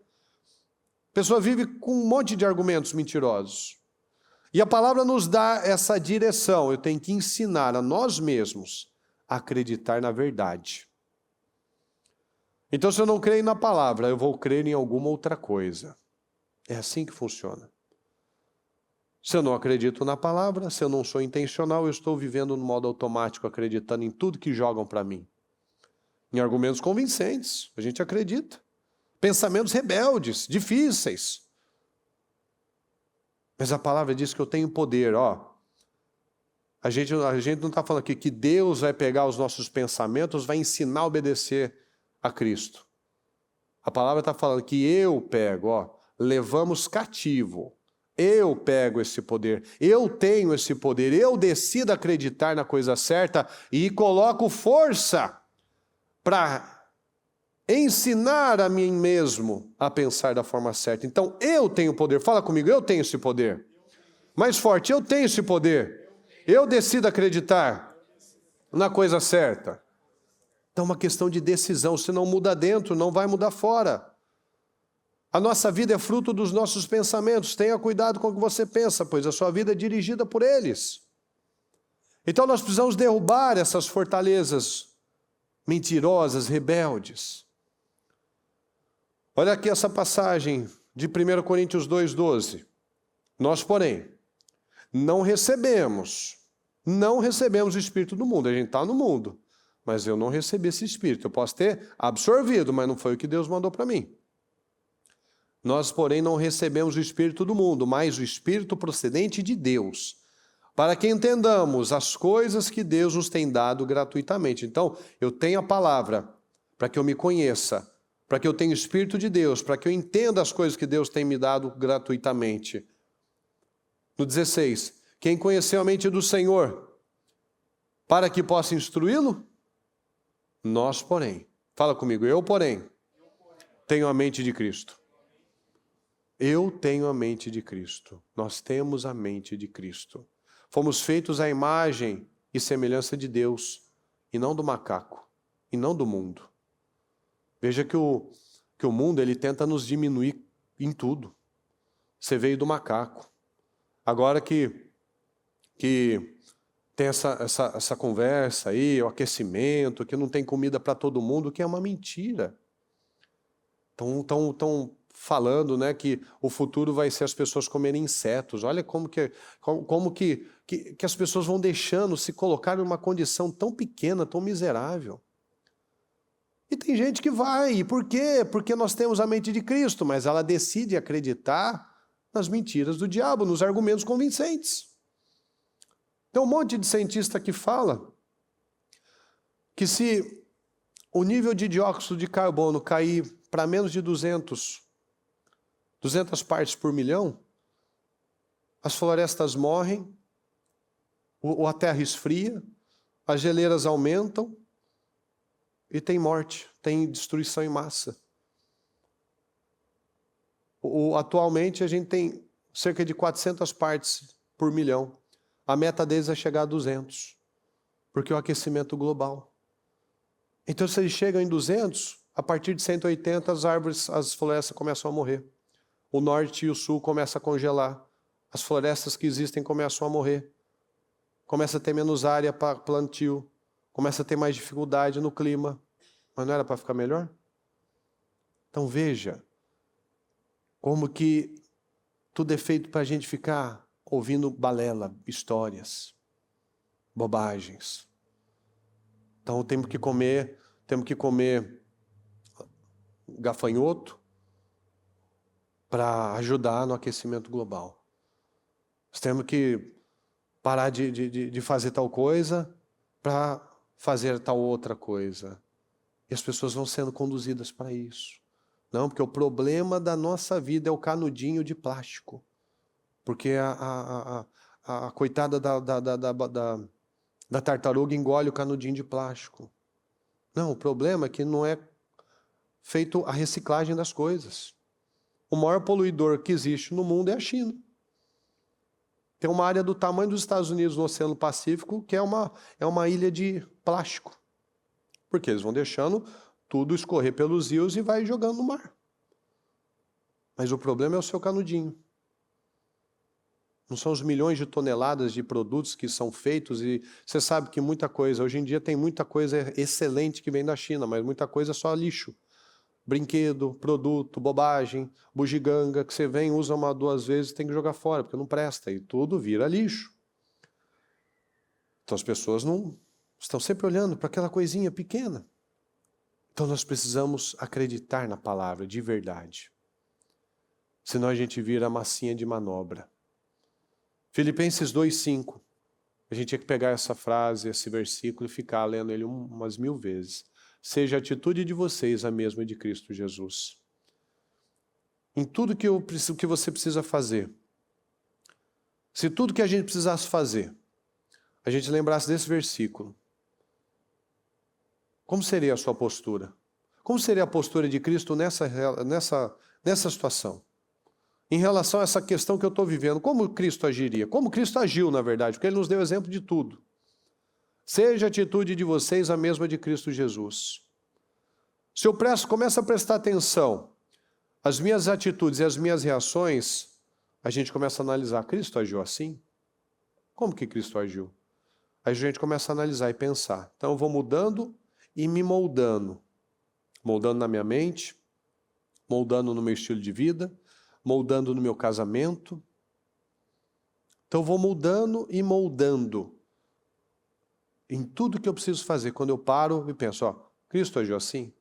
A pessoa vive com um monte de argumentos mentirosos. E a palavra nos dá essa direção. Eu tenho que ensinar a nós mesmos a acreditar na verdade. Então, se eu não creio na palavra, eu vou crer em alguma outra coisa. É assim que funciona. Se eu não acredito na palavra, se eu não sou intencional, eu estou vivendo no modo automático, acreditando em tudo que jogam para mim. Em argumentos convincentes, a gente acredita. Pensamentos rebeldes, difíceis. Mas a palavra diz que eu tenho poder, ó. A gente não está falando aqui que Deus vai pegar os nossos pensamentos, vai ensinar a obedecer a Cristo. A palavra está falando que eu pego, ó, levamos cativo. Eu pego esse poder, eu tenho esse poder, eu decido acreditar na coisa certa e coloco força para ensinar a mim mesmo a pensar da forma certa. Então eu tenho poder, fala comigo, eu tenho esse poder. Mais forte, eu tenho esse poder. Eu decido acreditar na coisa certa. Então é uma questão de decisão, se não muda dentro, não vai mudar fora. A nossa vida é fruto dos nossos pensamentos. Tenha cuidado com o que você pensa, pois a sua vida é dirigida por eles. Então nós precisamos derrubar essas fortalezas mentirosas, rebeldes. Olha aqui essa passagem de 1 Coríntios 2,12. Nós, porém, não recebemos o Espírito do mundo. A gente está no mundo, mas eu não recebi esse Espírito. Eu posso ter absorvido, mas não foi o que Deus mandou para mim. Nós, porém, não recebemos o Espírito do mundo, mas o Espírito procedente de Deus, para que entendamos as coisas que Deus nos tem dado gratuitamente. Então, eu tenho a palavra para que eu me conheça, para que eu tenha o Espírito de Deus, para que eu entenda as coisas que Deus tem me dado gratuitamente. No 16, quem conheceu a mente do Senhor, para que possa instruí-lo? Nós, porém, fala comigo, eu, porém, tenho a mente de Cristo. Eu tenho a mente de Cristo. Nós temos a mente de Cristo. Fomos feitos à imagem e semelhança de Deus, e não do macaco, e não do mundo. Veja que o mundo ele tenta nos diminuir em tudo. Você veio do macaco. Agora que tem essa conversa aí, o aquecimento, que não tem comida para todo mundo, que é uma mentira. Estão falando, né, que o futuro vai ser as pessoas comerem insetos. Olha como que as pessoas vão deixando se colocar numa condição tão pequena, tão miserável. E tem gente que vai. E por quê? Porque nós temos a mente de Cristo, mas ela decide acreditar nas mentiras do diabo, nos argumentos convincentes. Tem um monte de cientista que fala que se o nível de dióxido de carbono cair para menos de 200 partes por milhão, as florestas morrem, a terra esfria, as geleiras aumentam e tem morte, tem destruição em massa. Atualmente a gente tem cerca de 400 partes por milhão. A meta deles é chegar a 200, porque é o aquecimento global. Então, se eles chegam em 200, a partir de 180, as árvores, as florestas começam a morrer. O norte e o sul começam a congelar. As florestas que existem começam a morrer. Começa a ter menos área para plantio. Começa a ter mais dificuldade no clima. Mas não era para ficar melhor? Então, veja como que tudo é feito para a gente ficar ouvindo balela, histórias, bobagens. Então temos que comer gafanhoto para ajudar no aquecimento global. Nós temos que parar de fazer tal coisa para fazer tal outra coisa. E as pessoas vão sendo conduzidas para isso. Não, porque o problema da nossa vida é o canudinho de plástico. Porque a coitada da tartaruga engole o canudinho de plástico. Não, o problema é que não é feito a reciclagem das coisas. O maior poluidor que existe no mundo é a China. Tem uma área do tamanho dos Estados Unidos no Oceano Pacífico que é uma ilha de plástico. Porque eles vão deixando tudo escorrer pelos rios e vai jogando no mar. Mas o problema é o seu canudinho. Não são os milhões de toneladas de produtos que são feitos e você sabe que muita coisa, hoje em dia tem muita coisa excelente que vem da China, mas muita coisa é só lixo. Brinquedo, produto, bobagem, bugiganga, que você vem, usa uma, duas vezes e tem que jogar fora, porque não presta, e tudo vira lixo. Então as pessoas não estão sempre olhando para aquela coisinha pequena. Então nós precisamos acreditar na palavra de verdade. Senão a gente vira massinha de manobra. Filipenses 2:5. A gente tinha que pegar essa frase, esse versículo e ficar lendo ele umas 1000 vezes. Seja a atitude de vocês a mesma de Cristo Jesus. Em tudo que você precisa fazer, se tudo que a gente precisasse fazer, a gente lembrasse desse versículo, como seria a sua postura? Como seria a postura de Cristo nessa situação? Em relação a essa questão que eu estou vivendo, como Cristo agiria? Como Cristo agiu, na verdade, porque Ele nos deu exemplo de tudo. Seja a atitude de vocês a mesma de Cristo Jesus. Se eu começo a prestar atenção às minhas atitudes e às minhas reações, a gente começa a analisar, Cristo agiu assim? Como que Cristo agiu? Aí a gente começa a analisar e pensar. Então eu vou mudando e me moldando. Moldando na minha mente, moldando no meu estilo de vida, moldando no meu casamento. Então eu vou mudando e moldando em tudo que eu preciso fazer. Quando eu paro e penso, Cristo agiu assim?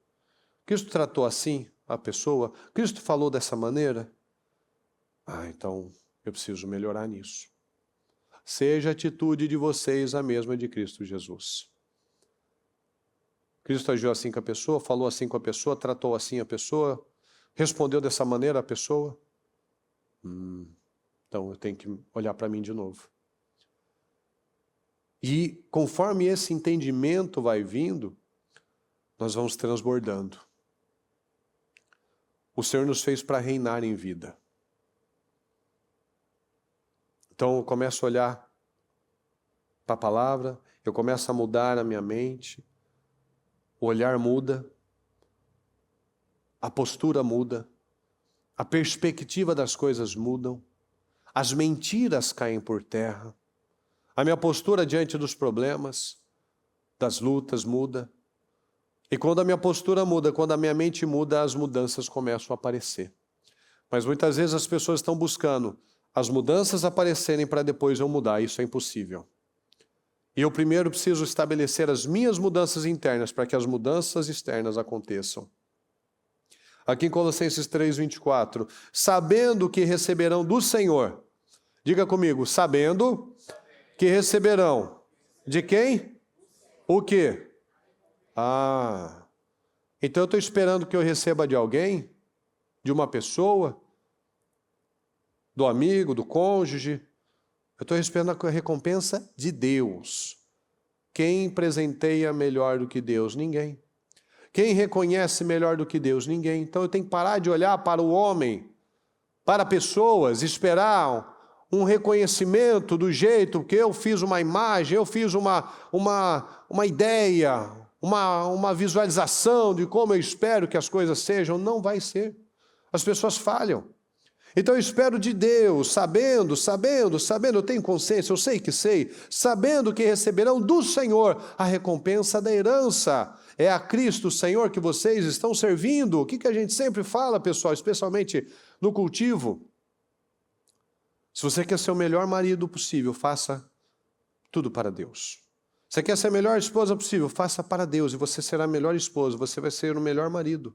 Cristo tratou assim a pessoa? Cristo falou dessa maneira? Então eu preciso melhorar nisso. Seja a atitude de vocês a mesma de Cristo Jesus. Cristo agiu assim com a pessoa, falou assim com a pessoa, tratou assim a pessoa, respondeu dessa maneira a pessoa? Então eu tenho que olhar para mim de novo. E conforme esse entendimento vai vindo, nós vamos transbordando. O Senhor nos fez para reinar em vida. Então eu começo a olhar para a palavra, eu começo a mudar a minha mente, o olhar muda, a postura muda, a perspectiva das coisas mudam, as mentiras caem por terra, a minha postura diante dos problemas, das lutas muda. E quando a minha postura muda, quando a minha mente muda, as mudanças começam a aparecer. Mas muitas vezes as pessoas estão buscando as mudanças aparecerem para depois eu mudar. Isso é impossível. E eu primeiro preciso estabelecer as minhas mudanças internas para que as mudanças externas aconteçam. Aqui em Colossenses 3:24, sabendo que receberão do Senhor. Diga comigo, sabendo que receberão. De quem? O quê? Então eu estou esperando que eu receba de alguém? De uma pessoa? Do amigo, do cônjuge? Eu estou esperando a recompensa de Deus. Quem presenteia melhor do que Deus? Ninguém. Quem reconhece melhor do que Deus? Ninguém. Então eu tenho que parar de olhar para o homem, para pessoas, esperar um reconhecimento do jeito que eu fiz uma imagem, eu fiz uma ideia, uma visualização de como eu espero que as coisas sejam. Não vai ser. As pessoas falham. Então eu espero de Deus, sabendo, eu tenho consciência, eu sei, sabendo que receberão do Senhor a recompensa da herança. É a Cristo, Senhor, que vocês estão servindo. O que a gente sempre fala, pessoal, especialmente no cultivo? Se você quer ser o melhor marido possível, faça tudo para Deus. Você quer ser a melhor esposa possível, faça para Deus, e você será a melhor esposa, você vai ser o melhor marido.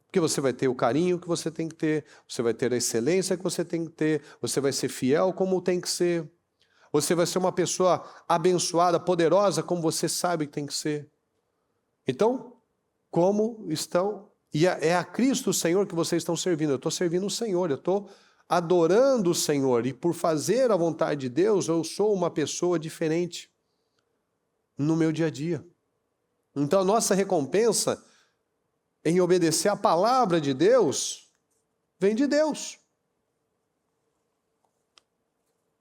Porque você vai ter o carinho que você tem que ter, você vai ter a excelência que você tem que ter, você vai ser fiel como tem que ser, você vai ser uma pessoa abençoada, poderosa como você sabe que tem que ser. Então, como estão? E é a Cristo o Senhor que vocês estão servindo. Eu estou servindo o Senhor, eu estou adorando o Senhor. E por fazer a vontade de Deus, eu sou uma pessoa diferente no meu dia a dia. Então, a nossa recompensa em obedecer a palavra de Deus, vem de Deus.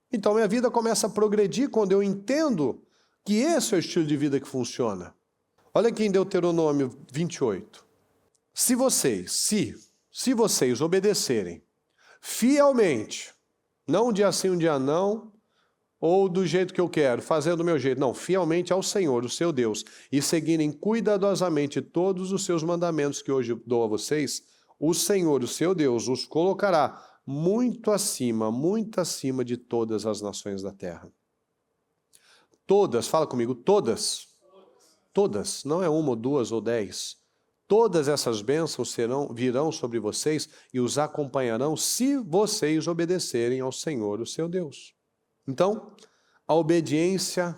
Então minha vida começa a progredir quando eu entendo que esse é o estilo de vida que funciona. Olha aqui em Deuteronômio 28. Se vocês obedecerem fielmente, não um dia sim, um dia não, ou do jeito que eu quero, fazendo do meu jeito. Não, fielmente ao Senhor, o seu Deus, e seguirem cuidadosamente todos os seus mandamentos que hoje dou a vocês, o Senhor, o seu Deus, os colocará muito acima de todas as nações da terra. Todas, fala comigo, todas. Todas, não é uma ou duas ou 10. Todas essas bênçãos virão sobre vocês e os acompanharão se vocês obedecerem ao Senhor, o seu Deus. Então, a obediência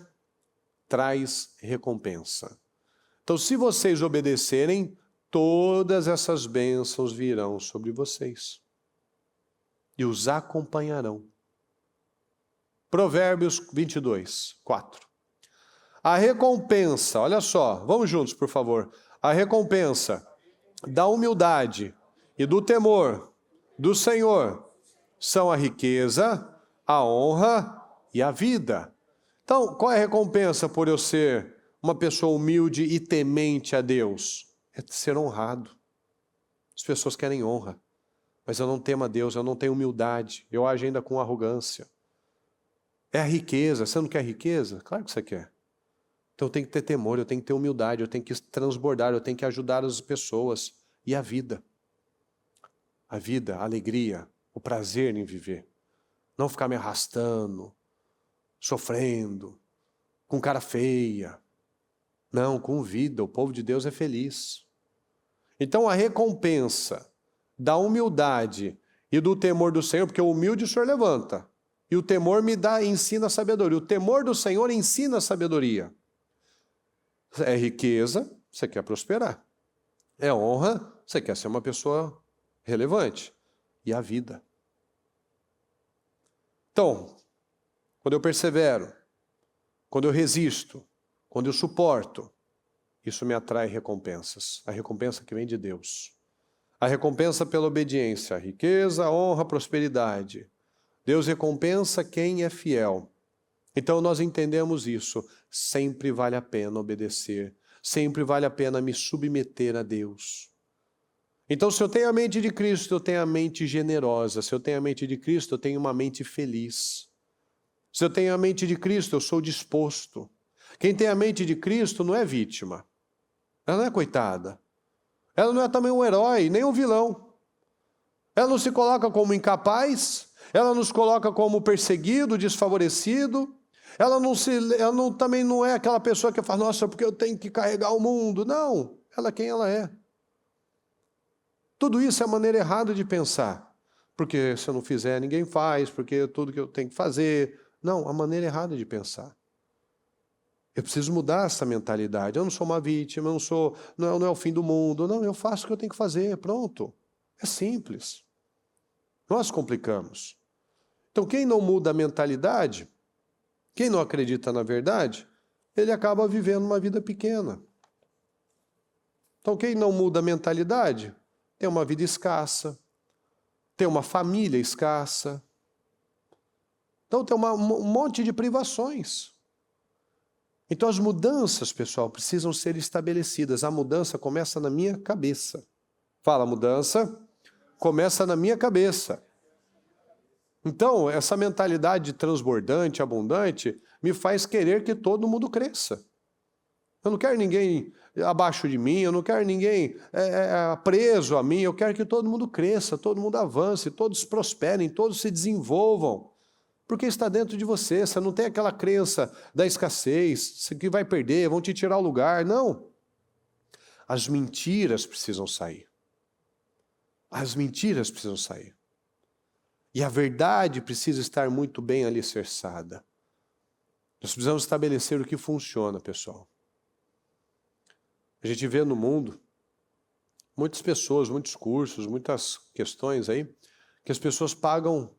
traz recompensa. Então, se vocês obedecerem, todas essas bênçãos virão sobre vocês e os acompanharão. Provérbios 22, 4. A recompensa, olha só, vamos juntos, por favor. A recompensa da humildade e do temor do Senhor são a riqueza, a honra e a vida. Então, qual é a recompensa por eu ser uma pessoa humilde e temente a Deus? É ser honrado. As pessoas querem honra, mas eu não temo a Deus, eu não tenho humildade, eu ajo ainda com arrogância. É a riqueza. Você não quer riqueza? Claro que você quer. Então eu tenho que ter temor, eu tenho que ter humildade, eu tenho que transbordar, eu tenho que ajudar as pessoas. E a vida? A vida, a alegria, o prazer em viver. Não ficar me arrastando, sofrendo, com cara feia. Não, com vida, o povo de Deus é feliz. Então a recompensa da humildade e do temor do Senhor, porque o humilde o Senhor levanta, e o temor ensina a sabedoria. O temor do Senhor ensina a sabedoria. É riqueza, você quer prosperar. É honra, você quer ser uma pessoa relevante. E a vida. Então, quando eu persevero, quando eu resisto, quando eu suporto, isso me atrai recompensas. A recompensa que vem de Deus. A recompensa pela obediência, a riqueza, a honra, a prosperidade. Deus recompensa quem é fiel. Então nós entendemos isso. Sempre vale a pena obedecer. Sempre vale a pena me submeter a Deus. Então, se eu tenho a mente de Cristo, eu tenho a mente generosa. Se eu tenho a mente de Cristo, eu tenho uma mente feliz. Se eu tenho a mente de Cristo, eu sou disposto. Quem tem a mente de Cristo não é vítima. Ela não é coitada. Ela não é também um herói, nem um vilão. Ela não se coloca como incapaz, ela nos coloca como perseguido, desfavorecido. Também não é aquela pessoa que fala, nossa, porque eu tenho que carregar o mundo. Não, ela é quem ela é. Tudo isso é a maneira errada de pensar. Porque se eu não fizer, ninguém faz, porque tudo que eu tenho que fazer. Não, a maneira errada de pensar. Eu preciso mudar essa mentalidade. Eu não sou uma vítima, não é o fim do mundo. Não, eu faço o que eu tenho que fazer, pronto. É simples. Nós complicamos. Então, quem não muda a mentalidade, quem não acredita na verdade, ele acaba vivendo uma vida pequena. Então, quem não muda a mentalidade, tem uma vida escassa, tem uma família escassa. Então, tem um monte de privações. Então, as mudanças, pessoal, precisam ser estabelecidas. A mudança começa na minha cabeça. Fala, mudança começa na minha cabeça. Então, essa mentalidade transbordante, abundante, me faz querer que todo mundo cresça. Eu não quero ninguém abaixo de mim, eu não quero ninguém preso a mim, eu quero que todo mundo cresça, todo mundo avance, todos prosperem, todos se desenvolvam. Porque está dentro de você, você não tem aquela crença da escassez, que vai perder, vão te tirar o lugar, não. As mentiras precisam sair. As mentiras precisam sair. E a verdade precisa estar muito bem alicerçada. Nós precisamos estabelecer o que funciona, pessoal. A gente vê no mundo muitas pessoas, muitos cursos, muitas questões aí, que as pessoas pagam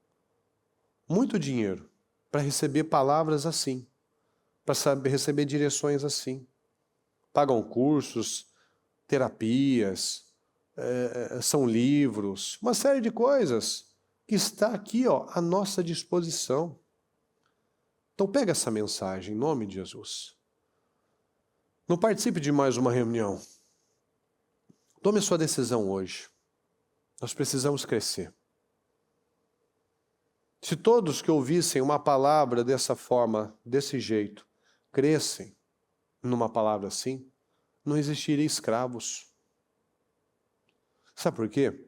muito dinheiro para receber palavras assim, para receber direções assim. Pagam cursos, terapias, são livros, uma série de coisas que está aqui, ó, à nossa disposição. Então pega essa mensagem em nome de Jesus. Não participe de mais uma reunião. Tome sua decisão hoje. Nós precisamos crescer. Se todos que ouvissem uma palavra dessa forma, desse jeito, crescem numa palavra assim, não existiria escravos. Sabe por quê?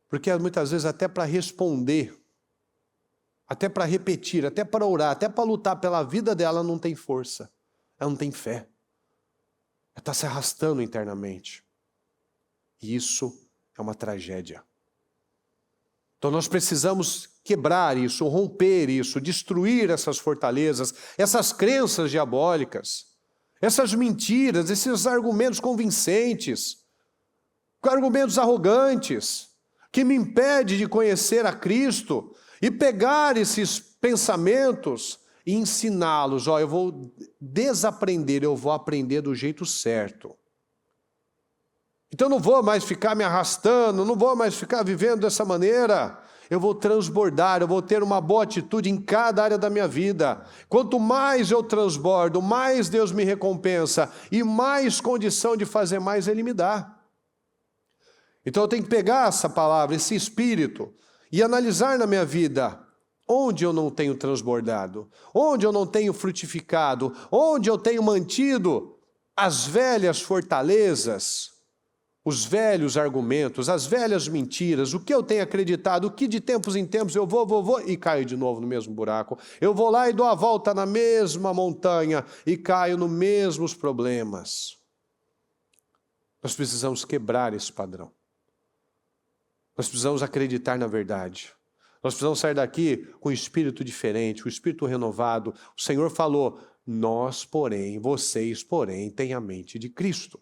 Porque muitas vezes até para responder, até para repetir, até para orar, até para lutar pela vida dela, não tem força. Ela não tem fé. Ela está se arrastando internamente. E isso é uma tragédia. Então nós precisamos quebrar isso, romper isso, destruir essas fortalezas, essas crenças diabólicas, essas mentiras, esses argumentos convincentes, argumentos arrogantes, que me impedem de conhecer a Cristo e pegar esses pensamentos e ensiná-los. Eu vou desaprender, eu vou aprender do jeito certo. Então não vou mais ficar me arrastando, não vou mais ficar vivendo dessa maneira. Eu vou transbordar, eu vou ter uma boa atitude em cada área da minha vida. Quanto mais eu transbordo, mais Deus me recompensa e mais condição de fazer mais Ele me dá. Então eu tenho que pegar essa palavra, esse espírito e analisar na minha vida onde eu não tenho transbordado, onde eu não tenho frutificado, onde eu tenho mantido as velhas fortalezas, os velhos argumentos, as velhas mentiras, o que eu tenho acreditado, o que de tempos em tempos eu vou e caio de novo no mesmo buraco. Eu vou lá e dou a volta na mesma montanha e caio nos mesmos problemas. Nós precisamos quebrar esse padrão. Nós precisamos acreditar na verdade. Nós precisamos sair daqui com um espírito diferente, um espírito renovado. O Senhor falou, vocês, porém, têm a mente de Cristo.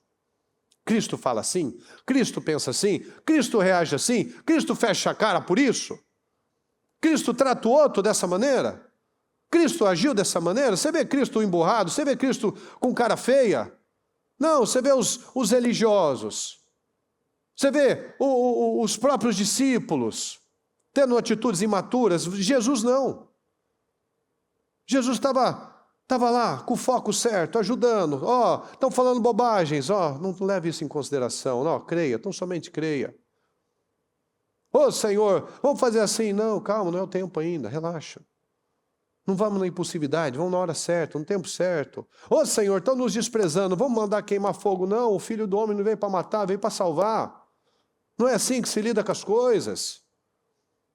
Cristo fala assim? Cristo pensa assim? Cristo reage assim? Cristo fecha a cara por isso? Cristo trata o outro dessa maneira? Cristo agiu dessa maneira? Você vê Cristo emburrado? Você vê Cristo com cara feia? Não, você vê os religiosos. Você vê os próprios discípulos tendo atitudes imaturas. Jesus não. Jesus estava lá com o foco certo, ajudando. Estão falando bobagens. Não leve isso em consideração. Não, creia, então somente creia. Senhor, vamos fazer assim. Não, calma, não é o tempo ainda, relaxa. Não vamos na impulsividade, vamos na hora certa, no tempo certo. Senhor, estão nos desprezando, vamos mandar queimar fogo. Não, o Filho do Homem não veio para matar, veio para salvar. Não é assim que se lida com as coisas.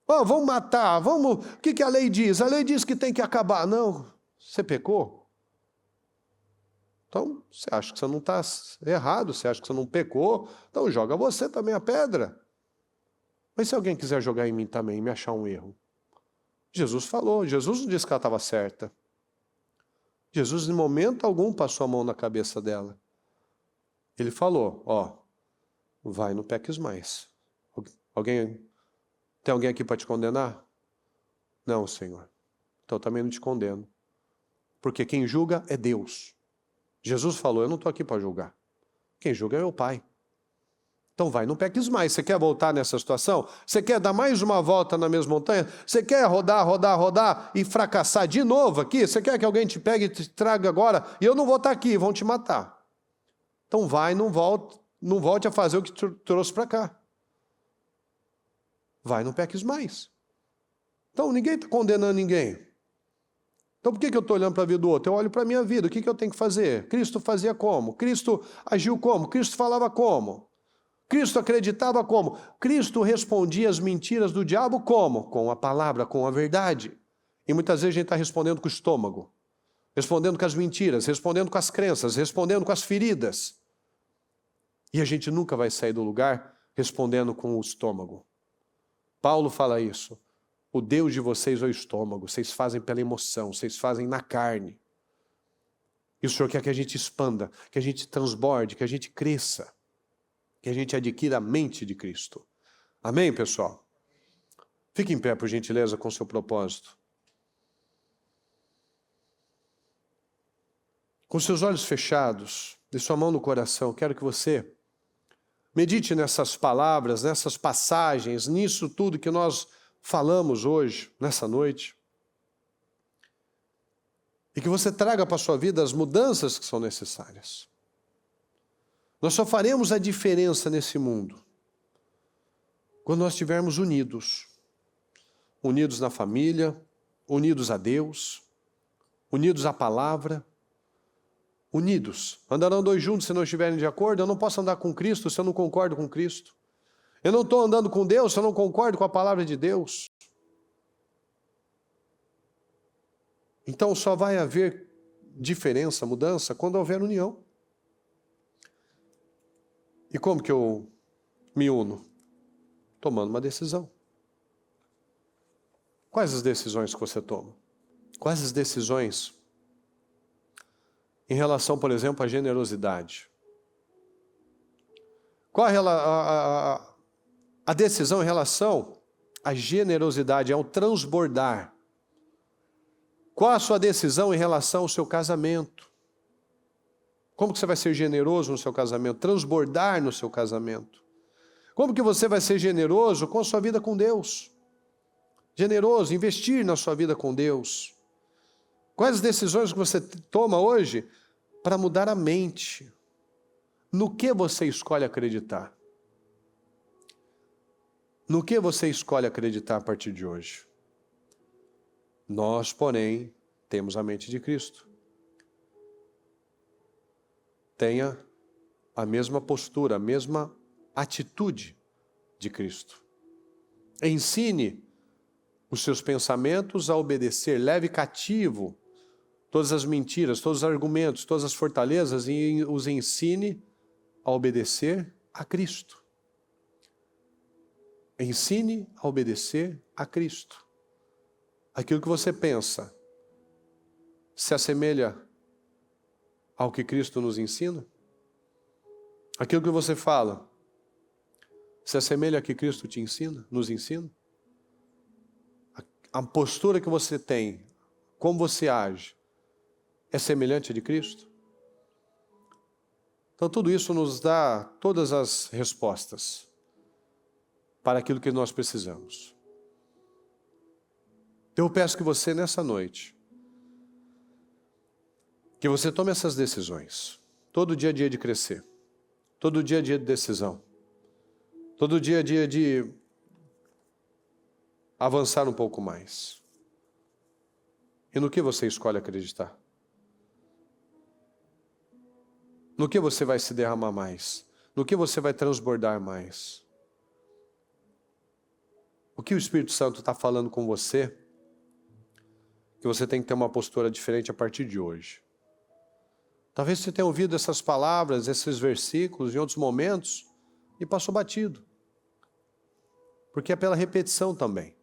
Oh, vamos matar, vamos... O que a lei diz? A lei diz que tem que acabar. Não, você pecou. Então, você acha que você não está errado, você acha que você não pecou, então joga você também a pedra. Mas se alguém quiser jogar em mim também, me achar um erro? Jesus falou, Jesus não disse que ela estava certa. Jesus, em momento algum, passou a mão na cabeça dela. Ele falou, ó, vai, não peques mais. Tem alguém aqui para te condenar? Não, Senhor. Então eu também não te condeno. Porque quem julga é Deus. Jesus falou, eu não estou aqui para julgar. Quem julga é o Pai. Então vai, não peques mais. Você quer voltar nessa situação? Você quer dar mais uma volta na mesma montanha? Você quer rodar e fracassar de novo aqui? Você quer que alguém te pegue e te traga agora? E eu não vou estar aqui, vão te matar. Então vai, não volte a fazer o que te trouxe para cá. Vai, não peques mais. Então ninguém está condenando ninguém. Então por que eu estou olhando para a vida do outro? Eu olho para a minha vida, o que eu tenho que fazer? Cristo fazia como? Cristo agiu como? Cristo falava como? Cristo acreditava como? Cristo respondia às mentiras do diabo como? Com a palavra, com a verdade. E muitas vezes a gente está respondendo com o estômago, respondendo com as mentiras, respondendo com as crenças, respondendo com as feridas. E a gente nunca vai sair do lugar respondendo com o estômago. Paulo fala isso. O Deus de vocês é o estômago, vocês fazem pela emoção, vocês fazem na carne. E o Senhor quer que a gente expanda, que a gente transborde, que a gente cresça, que a gente adquira a mente de Cristo. Amém, pessoal? Fique em pé, por gentileza, com o seu propósito. Com seus olhos fechados e sua mão no coração, quero que você medite nessas palavras, nessas passagens, nisso tudo que nós falamos hoje, nessa noite. E que você traga para a sua vida as mudanças que são necessárias. Nós só faremos a diferença nesse mundo quando nós estivermos unidos. Unidos na família, unidos a Deus, unidos à palavra, unidos. Andarão dois juntos se não estiverem de acordo. Eu não posso andar com Cristo se eu não concordo com Cristo. Eu não estou andando com Deus se eu não concordo com a palavra de Deus. Então só vai haver diferença, mudança, quando houver união. E como que eu me uno? Tomando uma decisão. Quais as decisões que você toma? Quais as decisões em relação, por exemplo, à generosidade? Qual a decisão em relação à generosidade, ao transbordar? Qual a sua decisão em relação ao seu casamento? Como que você vai ser generoso no seu casamento? Transbordar no seu casamento? Como que você vai ser generoso com a sua vida com Deus? Generoso, investir na sua vida com Deus. Quais as decisões que você toma hoje para mudar a mente? No que você escolhe acreditar? No que você escolhe acreditar a partir de hoje? Nós, porém, temos a mente de Cristo. Tenha a mesma postura, a mesma atitude de Cristo. Ensine os seus pensamentos a obedecer, leve cativo todas as mentiras, todos os argumentos, todas as fortalezas e os ensine a obedecer a Cristo. Ensine a obedecer a Cristo. Aquilo que você pensa se assemelha ao que Cristo nos ensina? Aquilo que você fala se assemelha ao que Cristo te ensina, nos ensina? A postura que você tem, como você age, é semelhante à de Cristo? Então tudo isso nos dá todas as respostas para aquilo que nós precisamos. Eu peço que você, nessa noite, que você tome essas decisões. Todo dia é dia de crescer. Todo dia é dia de decisão. Todo dia é dia de avançar um pouco mais. E no que você escolhe acreditar? No que você vai se derramar mais? No que você vai transbordar mais? O que o Espírito Santo está falando com você, que você tem que ter uma postura diferente a partir de hoje. Talvez você tenha ouvido essas palavras, esses versículos em outros momentos e passou batido. Porque é pela repetição também.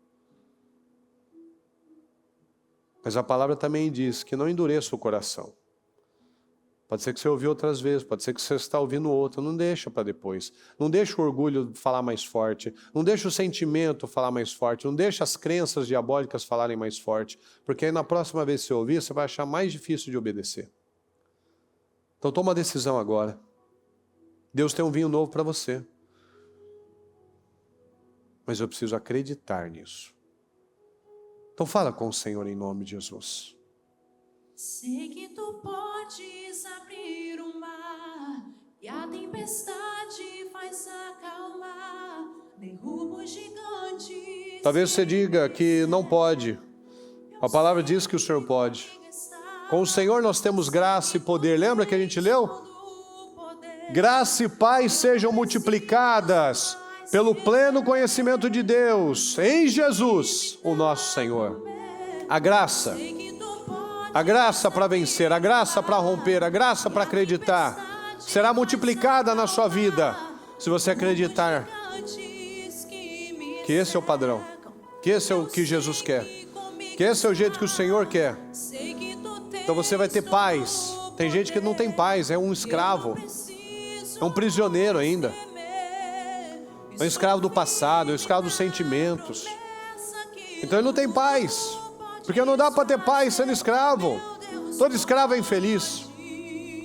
Mas a palavra também diz que não endureça o coração. Pode ser que você ouviu outras vezes, pode ser que você está ouvindo outra, não deixa para depois. Não deixa o orgulho falar mais forte, não deixa o sentimento falar mais forte, não deixa as crenças diabólicas falarem mais forte, porque aí na próxima vez que você ouvir, você vai achar mais difícil de obedecer. Então toma uma decisão agora. Deus tem um vinho novo para você. Mas eu preciso acreditar nisso. Então fala com o Senhor em nome de Jesus. Sei que tu podes abrir o mar e a tempestade faz acalmar, derruba os gigantes. Talvez você diga que não pode. A palavra diz que o Senhor pode. Com o Senhor nós temos graça e poder. Lembra que a gente leu? Graça e paz sejam multiplicadas pelo pleno conhecimento de Deus em Jesus, o nosso Senhor. A graça para vencer, a graça para romper, a graça para acreditar, será multiplicada na sua vida, se você acreditar que esse é o padrão, que esse é o que Jesus quer, que esse é o jeito que o Senhor quer. Então você vai ter paz. Tem gente que não tem paz, é um escravo, é um prisioneiro ainda, é um escravo do passado, é um escravo dos sentimentos. Então ele não tem paz. Porque não dá para ter paz sendo escravo. Todo escravo é infeliz.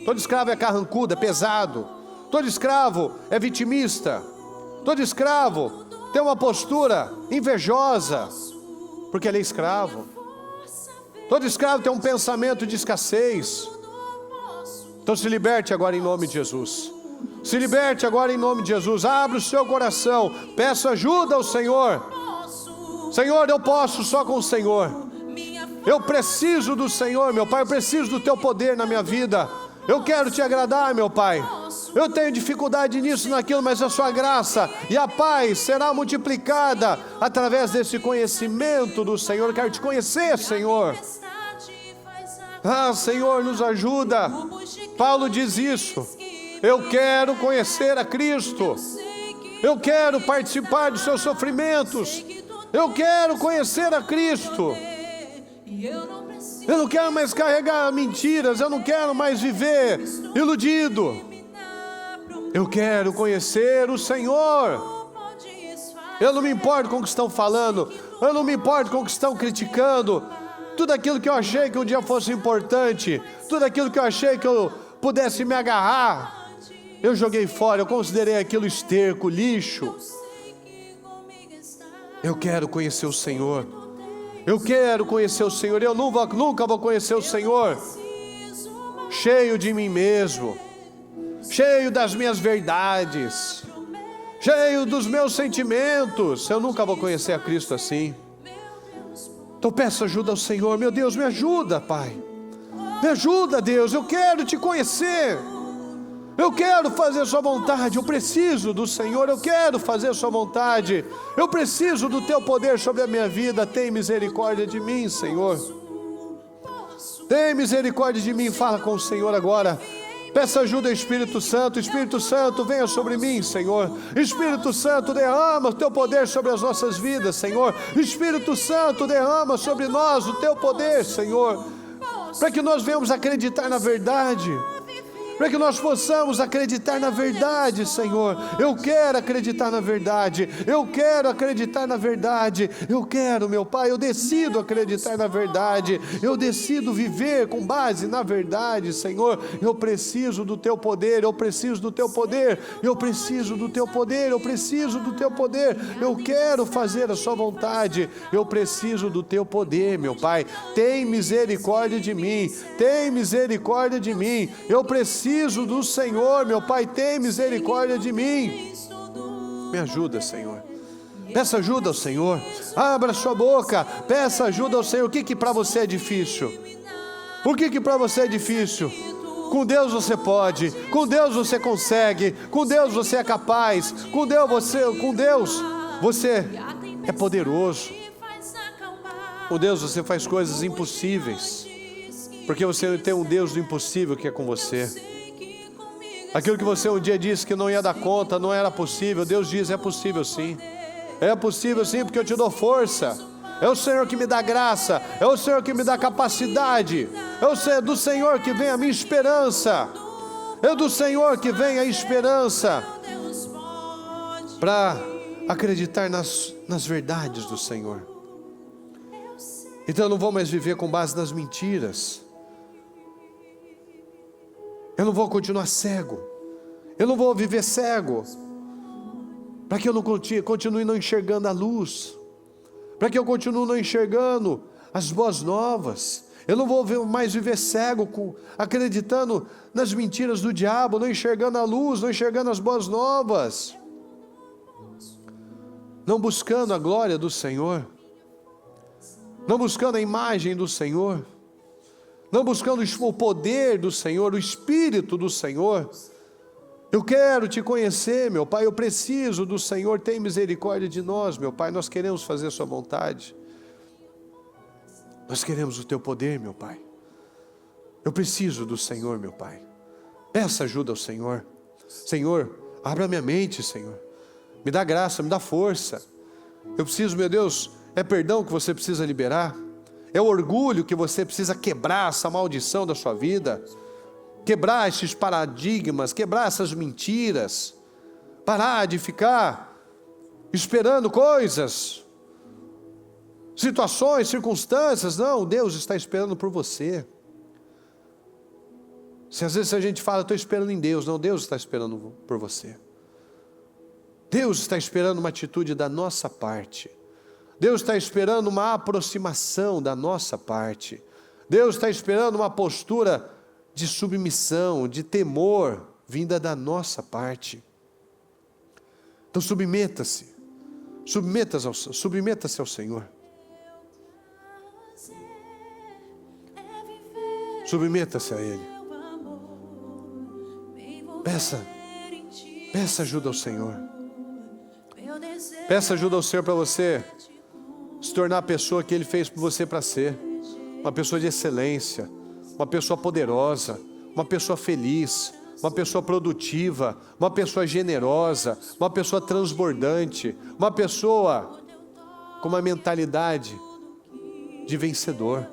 Todo escravo é carrancudo, é pesado. Todo escravo é vitimista. Todo escravo tem uma postura invejosa, porque ele é escravo. Todo escravo tem um pensamento de escassez. Então se liberte agora em nome de Jesus. Se liberte agora em nome de Jesus. Abra o seu coração. Peça ajuda ao Senhor. Senhor, eu posso só com o Senhor. Eu preciso do Senhor, meu Pai, eu preciso do Teu poder na minha vida. Eu quero Te agradar, meu Pai. Eu tenho dificuldade nisso, naquilo, mas a Sua graça e a paz será multiplicada através desse conhecimento do Senhor. Eu quero Te conhecer, Senhor. Ah, Senhor, nos ajuda. Paulo diz isso. Eu quero conhecer a Cristo. Eu quero participar dos Seus sofrimentos. Eu quero conhecer a Cristo. Eu não quero mais carregar mentiras, eu não quero mais viver iludido. Eu quero conhecer o Senhor. Eu não me importo com o que estão falando, eu não me importo com o que estão criticando. Tudo aquilo que eu achei que um dia fosse importante, tudo aquilo que eu achei que eu pudesse me agarrar, eu joguei fora, eu considerei aquilo esterco, lixo. Eu quero conhecer o Senhor. Eu quero conhecer o Senhor. Eu nunca vou conhecer o Senhor cheio de mim mesmo, cheio das minhas verdades, cheio dos meus sentimentos. Eu nunca vou conhecer a Cristo assim. Então peço ajuda ao Senhor. Meu Deus, me ajuda, Pai. Me ajuda, Deus. Eu quero Te conhecer. Eu quero fazer a Sua vontade, eu preciso do Senhor, eu quero fazer a Sua vontade, eu preciso do Teu poder sobre a minha vida. Tem misericórdia de mim, Senhor. Tem misericórdia de mim. Fala com o Senhor agora. Peça ajuda ao Espírito Santo. Espírito Santo, venha sobre mim, Senhor. Espírito Santo, derrama o Teu poder sobre as nossas vidas, Senhor. Espírito Santo, derrama sobre nós o Teu poder, Senhor, para que nós venhamos acreditar na verdade, para que nós possamos acreditar na verdade, Senhor. Eu quero acreditar na verdade, eu quero acreditar na verdade, eu quero, meu Pai, eu decido acreditar na verdade, eu decido viver com base na verdade, Senhor. Eu preciso do Teu poder, eu preciso do Teu poder, eu preciso do Teu poder, eu preciso do Teu poder, eu quero fazer a Sua vontade, eu preciso do Teu poder, meu Pai. Tem misericórdia de mim, tem misericórdia de mim, eu preciso do Senhor, meu Pai, tem misericórdia de mim. Me ajuda, Senhor. Peça ajuda ao Senhor. Abra sua boca, peça ajuda ao Senhor. O que para você é difícil? O que para você é difícil? Com Deus você pode, com Deus você consegue, com Deus você é capaz, com Deus você é poderoso. Com Deus você faz coisas impossíveis, porque você tem um Deus do impossível que é com você. Aquilo que você um dia disse que não ia dar conta, não era possível, Deus diz: é possível sim. É possível sim, porque eu te dou força. É o Senhor que me dá graça, é o Senhor que me dá capacidade, é do Senhor que vem a minha esperança, é do Senhor que vem a esperança para acreditar nas verdades do Senhor. Então eu não vou mais viver com base nas mentiras. Eu não vou continuar cego. Eu não vou viver cego, para que eu não continue não enxergando a luz, para que eu continue não enxergando as boas novas. Eu não vou mais viver cego, acreditando nas mentiras do diabo, não enxergando a luz, não enxergando as boas novas, não buscando a glória do Senhor, não buscando a imagem do Senhor, não buscando o poder do Senhor, o Espírito do Senhor. Eu quero te conhecer, meu Pai, eu preciso do Senhor, tem misericórdia de nós, meu Pai, nós queremos fazer a sua vontade, nós queremos o teu poder, meu Pai. Eu preciso do Senhor, meu Pai. Peça ajuda ao Senhor. Senhor, abra minha mente, Senhor, me dá graça, me dá força. Eu preciso, meu Deus, é perdão que você precisa liberar, é o orgulho que você precisa quebrar, essa maldição da sua vida, quebrar esses paradigmas, quebrar essas mentiras, parar de ficar esperando coisas, situações, circunstâncias. Não, Deus está esperando por você. Às vezes a gente fala: estou esperando em Deus. Não, Deus está esperando por você. Deus está esperando uma atitude da nossa parte. Deus está esperando uma aproximação da nossa parte. Deus está esperando uma postura de submissão, de temor, vinda da nossa parte. Então submeta-se ao Senhor. Submeta-se a Ele. Peça ajuda ao Senhor. Peça ajuda ao Senhor para você se tornar a pessoa que Ele fez por você para ser. Uma pessoa de excelência, uma pessoa poderosa, uma pessoa feliz, uma pessoa produtiva, uma pessoa generosa, uma pessoa transbordante, uma pessoa com uma mentalidade de vencedor.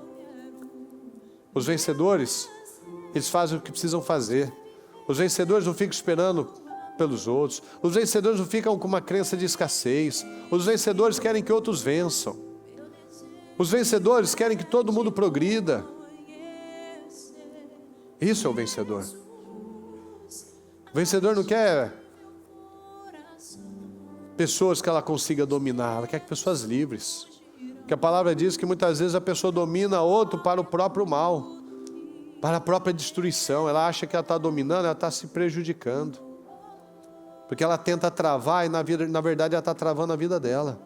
Os vencedores, eles fazem o que precisam fazer. Os vencedores não ficam esperando pelos outros. Os vencedores não ficam com uma crença de escassez. Os vencedores querem que outros vençam. Os vencedores querem que todo mundo progrida. Isso é o vencedor. O vencedor não quer pessoas que ela consiga dominar, ela quer pessoas livres. Porque a palavra diz que muitas vezes a pessoa domina outro para o próprio mal, para a própria destruição. Ela acha que ela está dominando, ela está se prejudicando. Porque ela tenta travar e na verdade ela está travando a vida dela.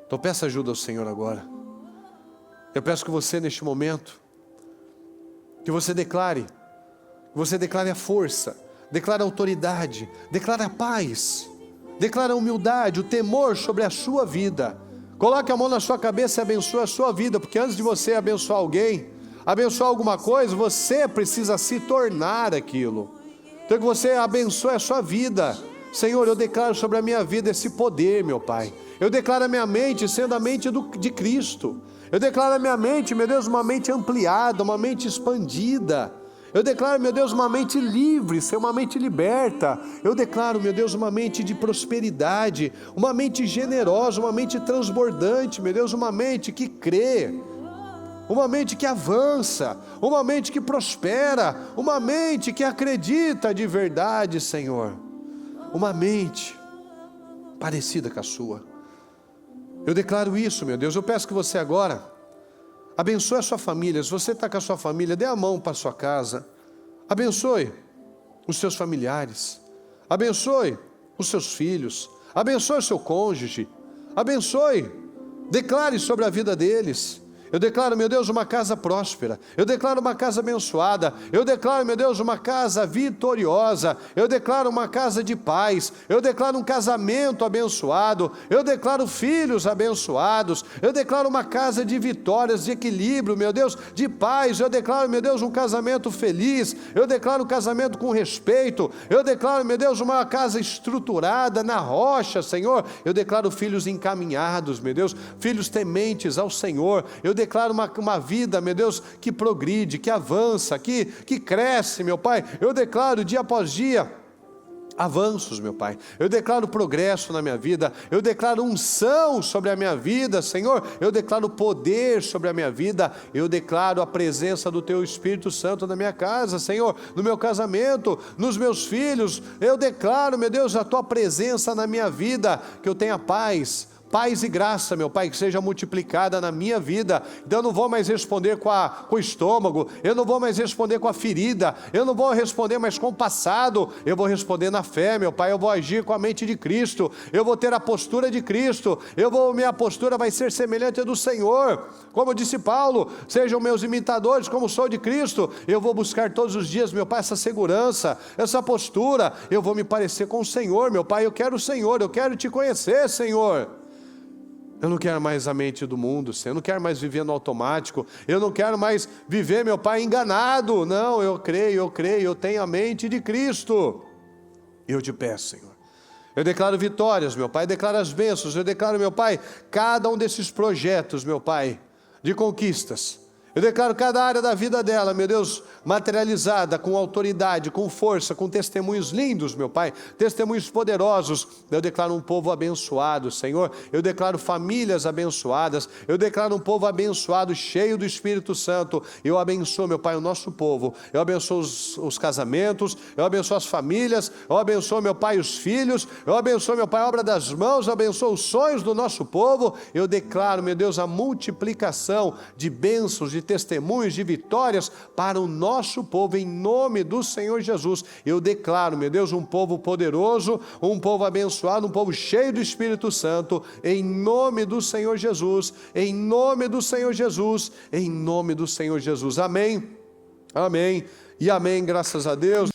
Então peça ajuda ao Senhor agora. Eu peço que você neste momento, que você declare a força, declare a autoridade, declare a paz, declare a humildade, o temor sobre a sua vida. Coloque a mão na sua cabeça e abençoe a sua vida, porque antes de você abençoar alguém, abençoar alguma coisa, você precisa se tornar aquilo. Então que você abençoe a sua vida. Senhor, eu declaro sobre a minha vida esse poder, meu Pai. Eu declaro a minha mente sendo a mente de Cristo. Eu declaro a minha mente, meu Deus, uma mente ampliada, uma mente expandida. Eu declaro, meu Deus, uma mente livre, ser uma mente liberta. Eu declaro, meu Deus, uma mente de prosperidade, uma mente generosa, uma mente transbordante, meu Deus, uma mente que crê, uma mente que avança, uma mente que prospera, uma mente que acredita de verdade, Senhor. Uma mente parecida com a sua. Eu declaro isso, meu Deus. Eu peço que você agora abençoe a sua família. Se você está com a sua família, dê a mão para a sua casa. Abençoe os seus familiares. Abençoe os seus filhos. Abençoe o seu cônjuge. Abençoe. Declare sobre a vida deles. Eu declaro, meu Deus, uma casa próspera. Eu declaro uma casa abençoada. Eu declaro, meu Deus, uma casa vitoriosa. Eu declaro uma casa de paz. Eu declaro um casamento abençoado. Eu declaro filhos abençoados. Eu declaro uma casa de vitórias, de equilíbrio, meu Deus, de paz. Eu declaro, meu Deus, um casamento feliz. Eu declaro um casamento com respeito. Eu declaro, meu Deus, uma casa estruturada na rocha, Senhor. Eu declaro filhos encaminhados, meu Deus, filhos tementes ao Senhor. Eu declaro uma vida, meu Deus, que progride, que avança, que cresce, meu Pai. Eu declaro dia após dia avanços, meu Pai. Eu declaro progresso na minha vida. Eu declaro unção sobre a minha vida, Senhor. Eu declaro poder sobre a minha vida. Eu declaro a presença do Teu Espírito Santo na minha casa, Senhor, no meu casamento, nos meus filhos. Eu declaro, meu Deus, a Tua presença na minha vida, que eu tenha paz e graça, meu Pai, que seja multiplicada na minha vida. Então eu não vou mais responder com o estômago, eu não vou mais responder com a ferida, eu não vou responder mais com o passado, eu vou responder na fé, meu Pai. Eu vou agir com a mente de Cristo, eu vou ter a postura de Cristo, minha postura vai ser semelhante à do Senhor. Como disse Paulo, sejam meus imitadores como sou de Cristo. Eu vou buscar todos os dias, meu Pai, essa segurança, essa postura. Eu vou me parecer com o Senhor, meu Pai. Eu quero o Senhor, eu quero te conhecer, Senhor. Eu não quero mais a mente do mundo, Senhor. Eu não quero mais viver no automático. Eu não quero mais viver, meu Pai, enganado. Não, eu creio, eu tenho a mente de Cristo. Eu te peço, Senhor. Eu declaro vitórias, meu Pai. Eu declaro as bênçãos. Eu declaro, meu Pai, cada um desses projetos, meu Pai, de conquistas. Eu declaro cada área da vida dela, meu Deus, materializada com autoridade, com força, com testemunhos lindos, meu Pai, testemunhos poderosos. Eu declaro um povo abençoado, Senhor. Eu declaro famílias abençoadas. Eu declaro um povo abençoado, cheio do Espírito Santo. Eu abençoo, meu Pai, o nosso povo. Eu abençoo os casamentos. Eu abençoo as famílias. Eu abençoo, meu Pai, os filhos. Eu abençoo, meu Pai, a obra das mãos. Eu abençoo os sonhos do nosso povo. Eu declaro, meu Deus, a multiplicação de bênçãos, de testemunhos, de vitórias para o nosso povo, em nome do Senhor Jesus. Eu declaro, meu Deus, um povo poderoso, um povo abençoado, um povo cheio do Espírito Santo, em nome do Senhor Jesus, em nome do Senhor Jesus, em nome do Senhor Jesus. Amém, amém e amém, graças a Deus.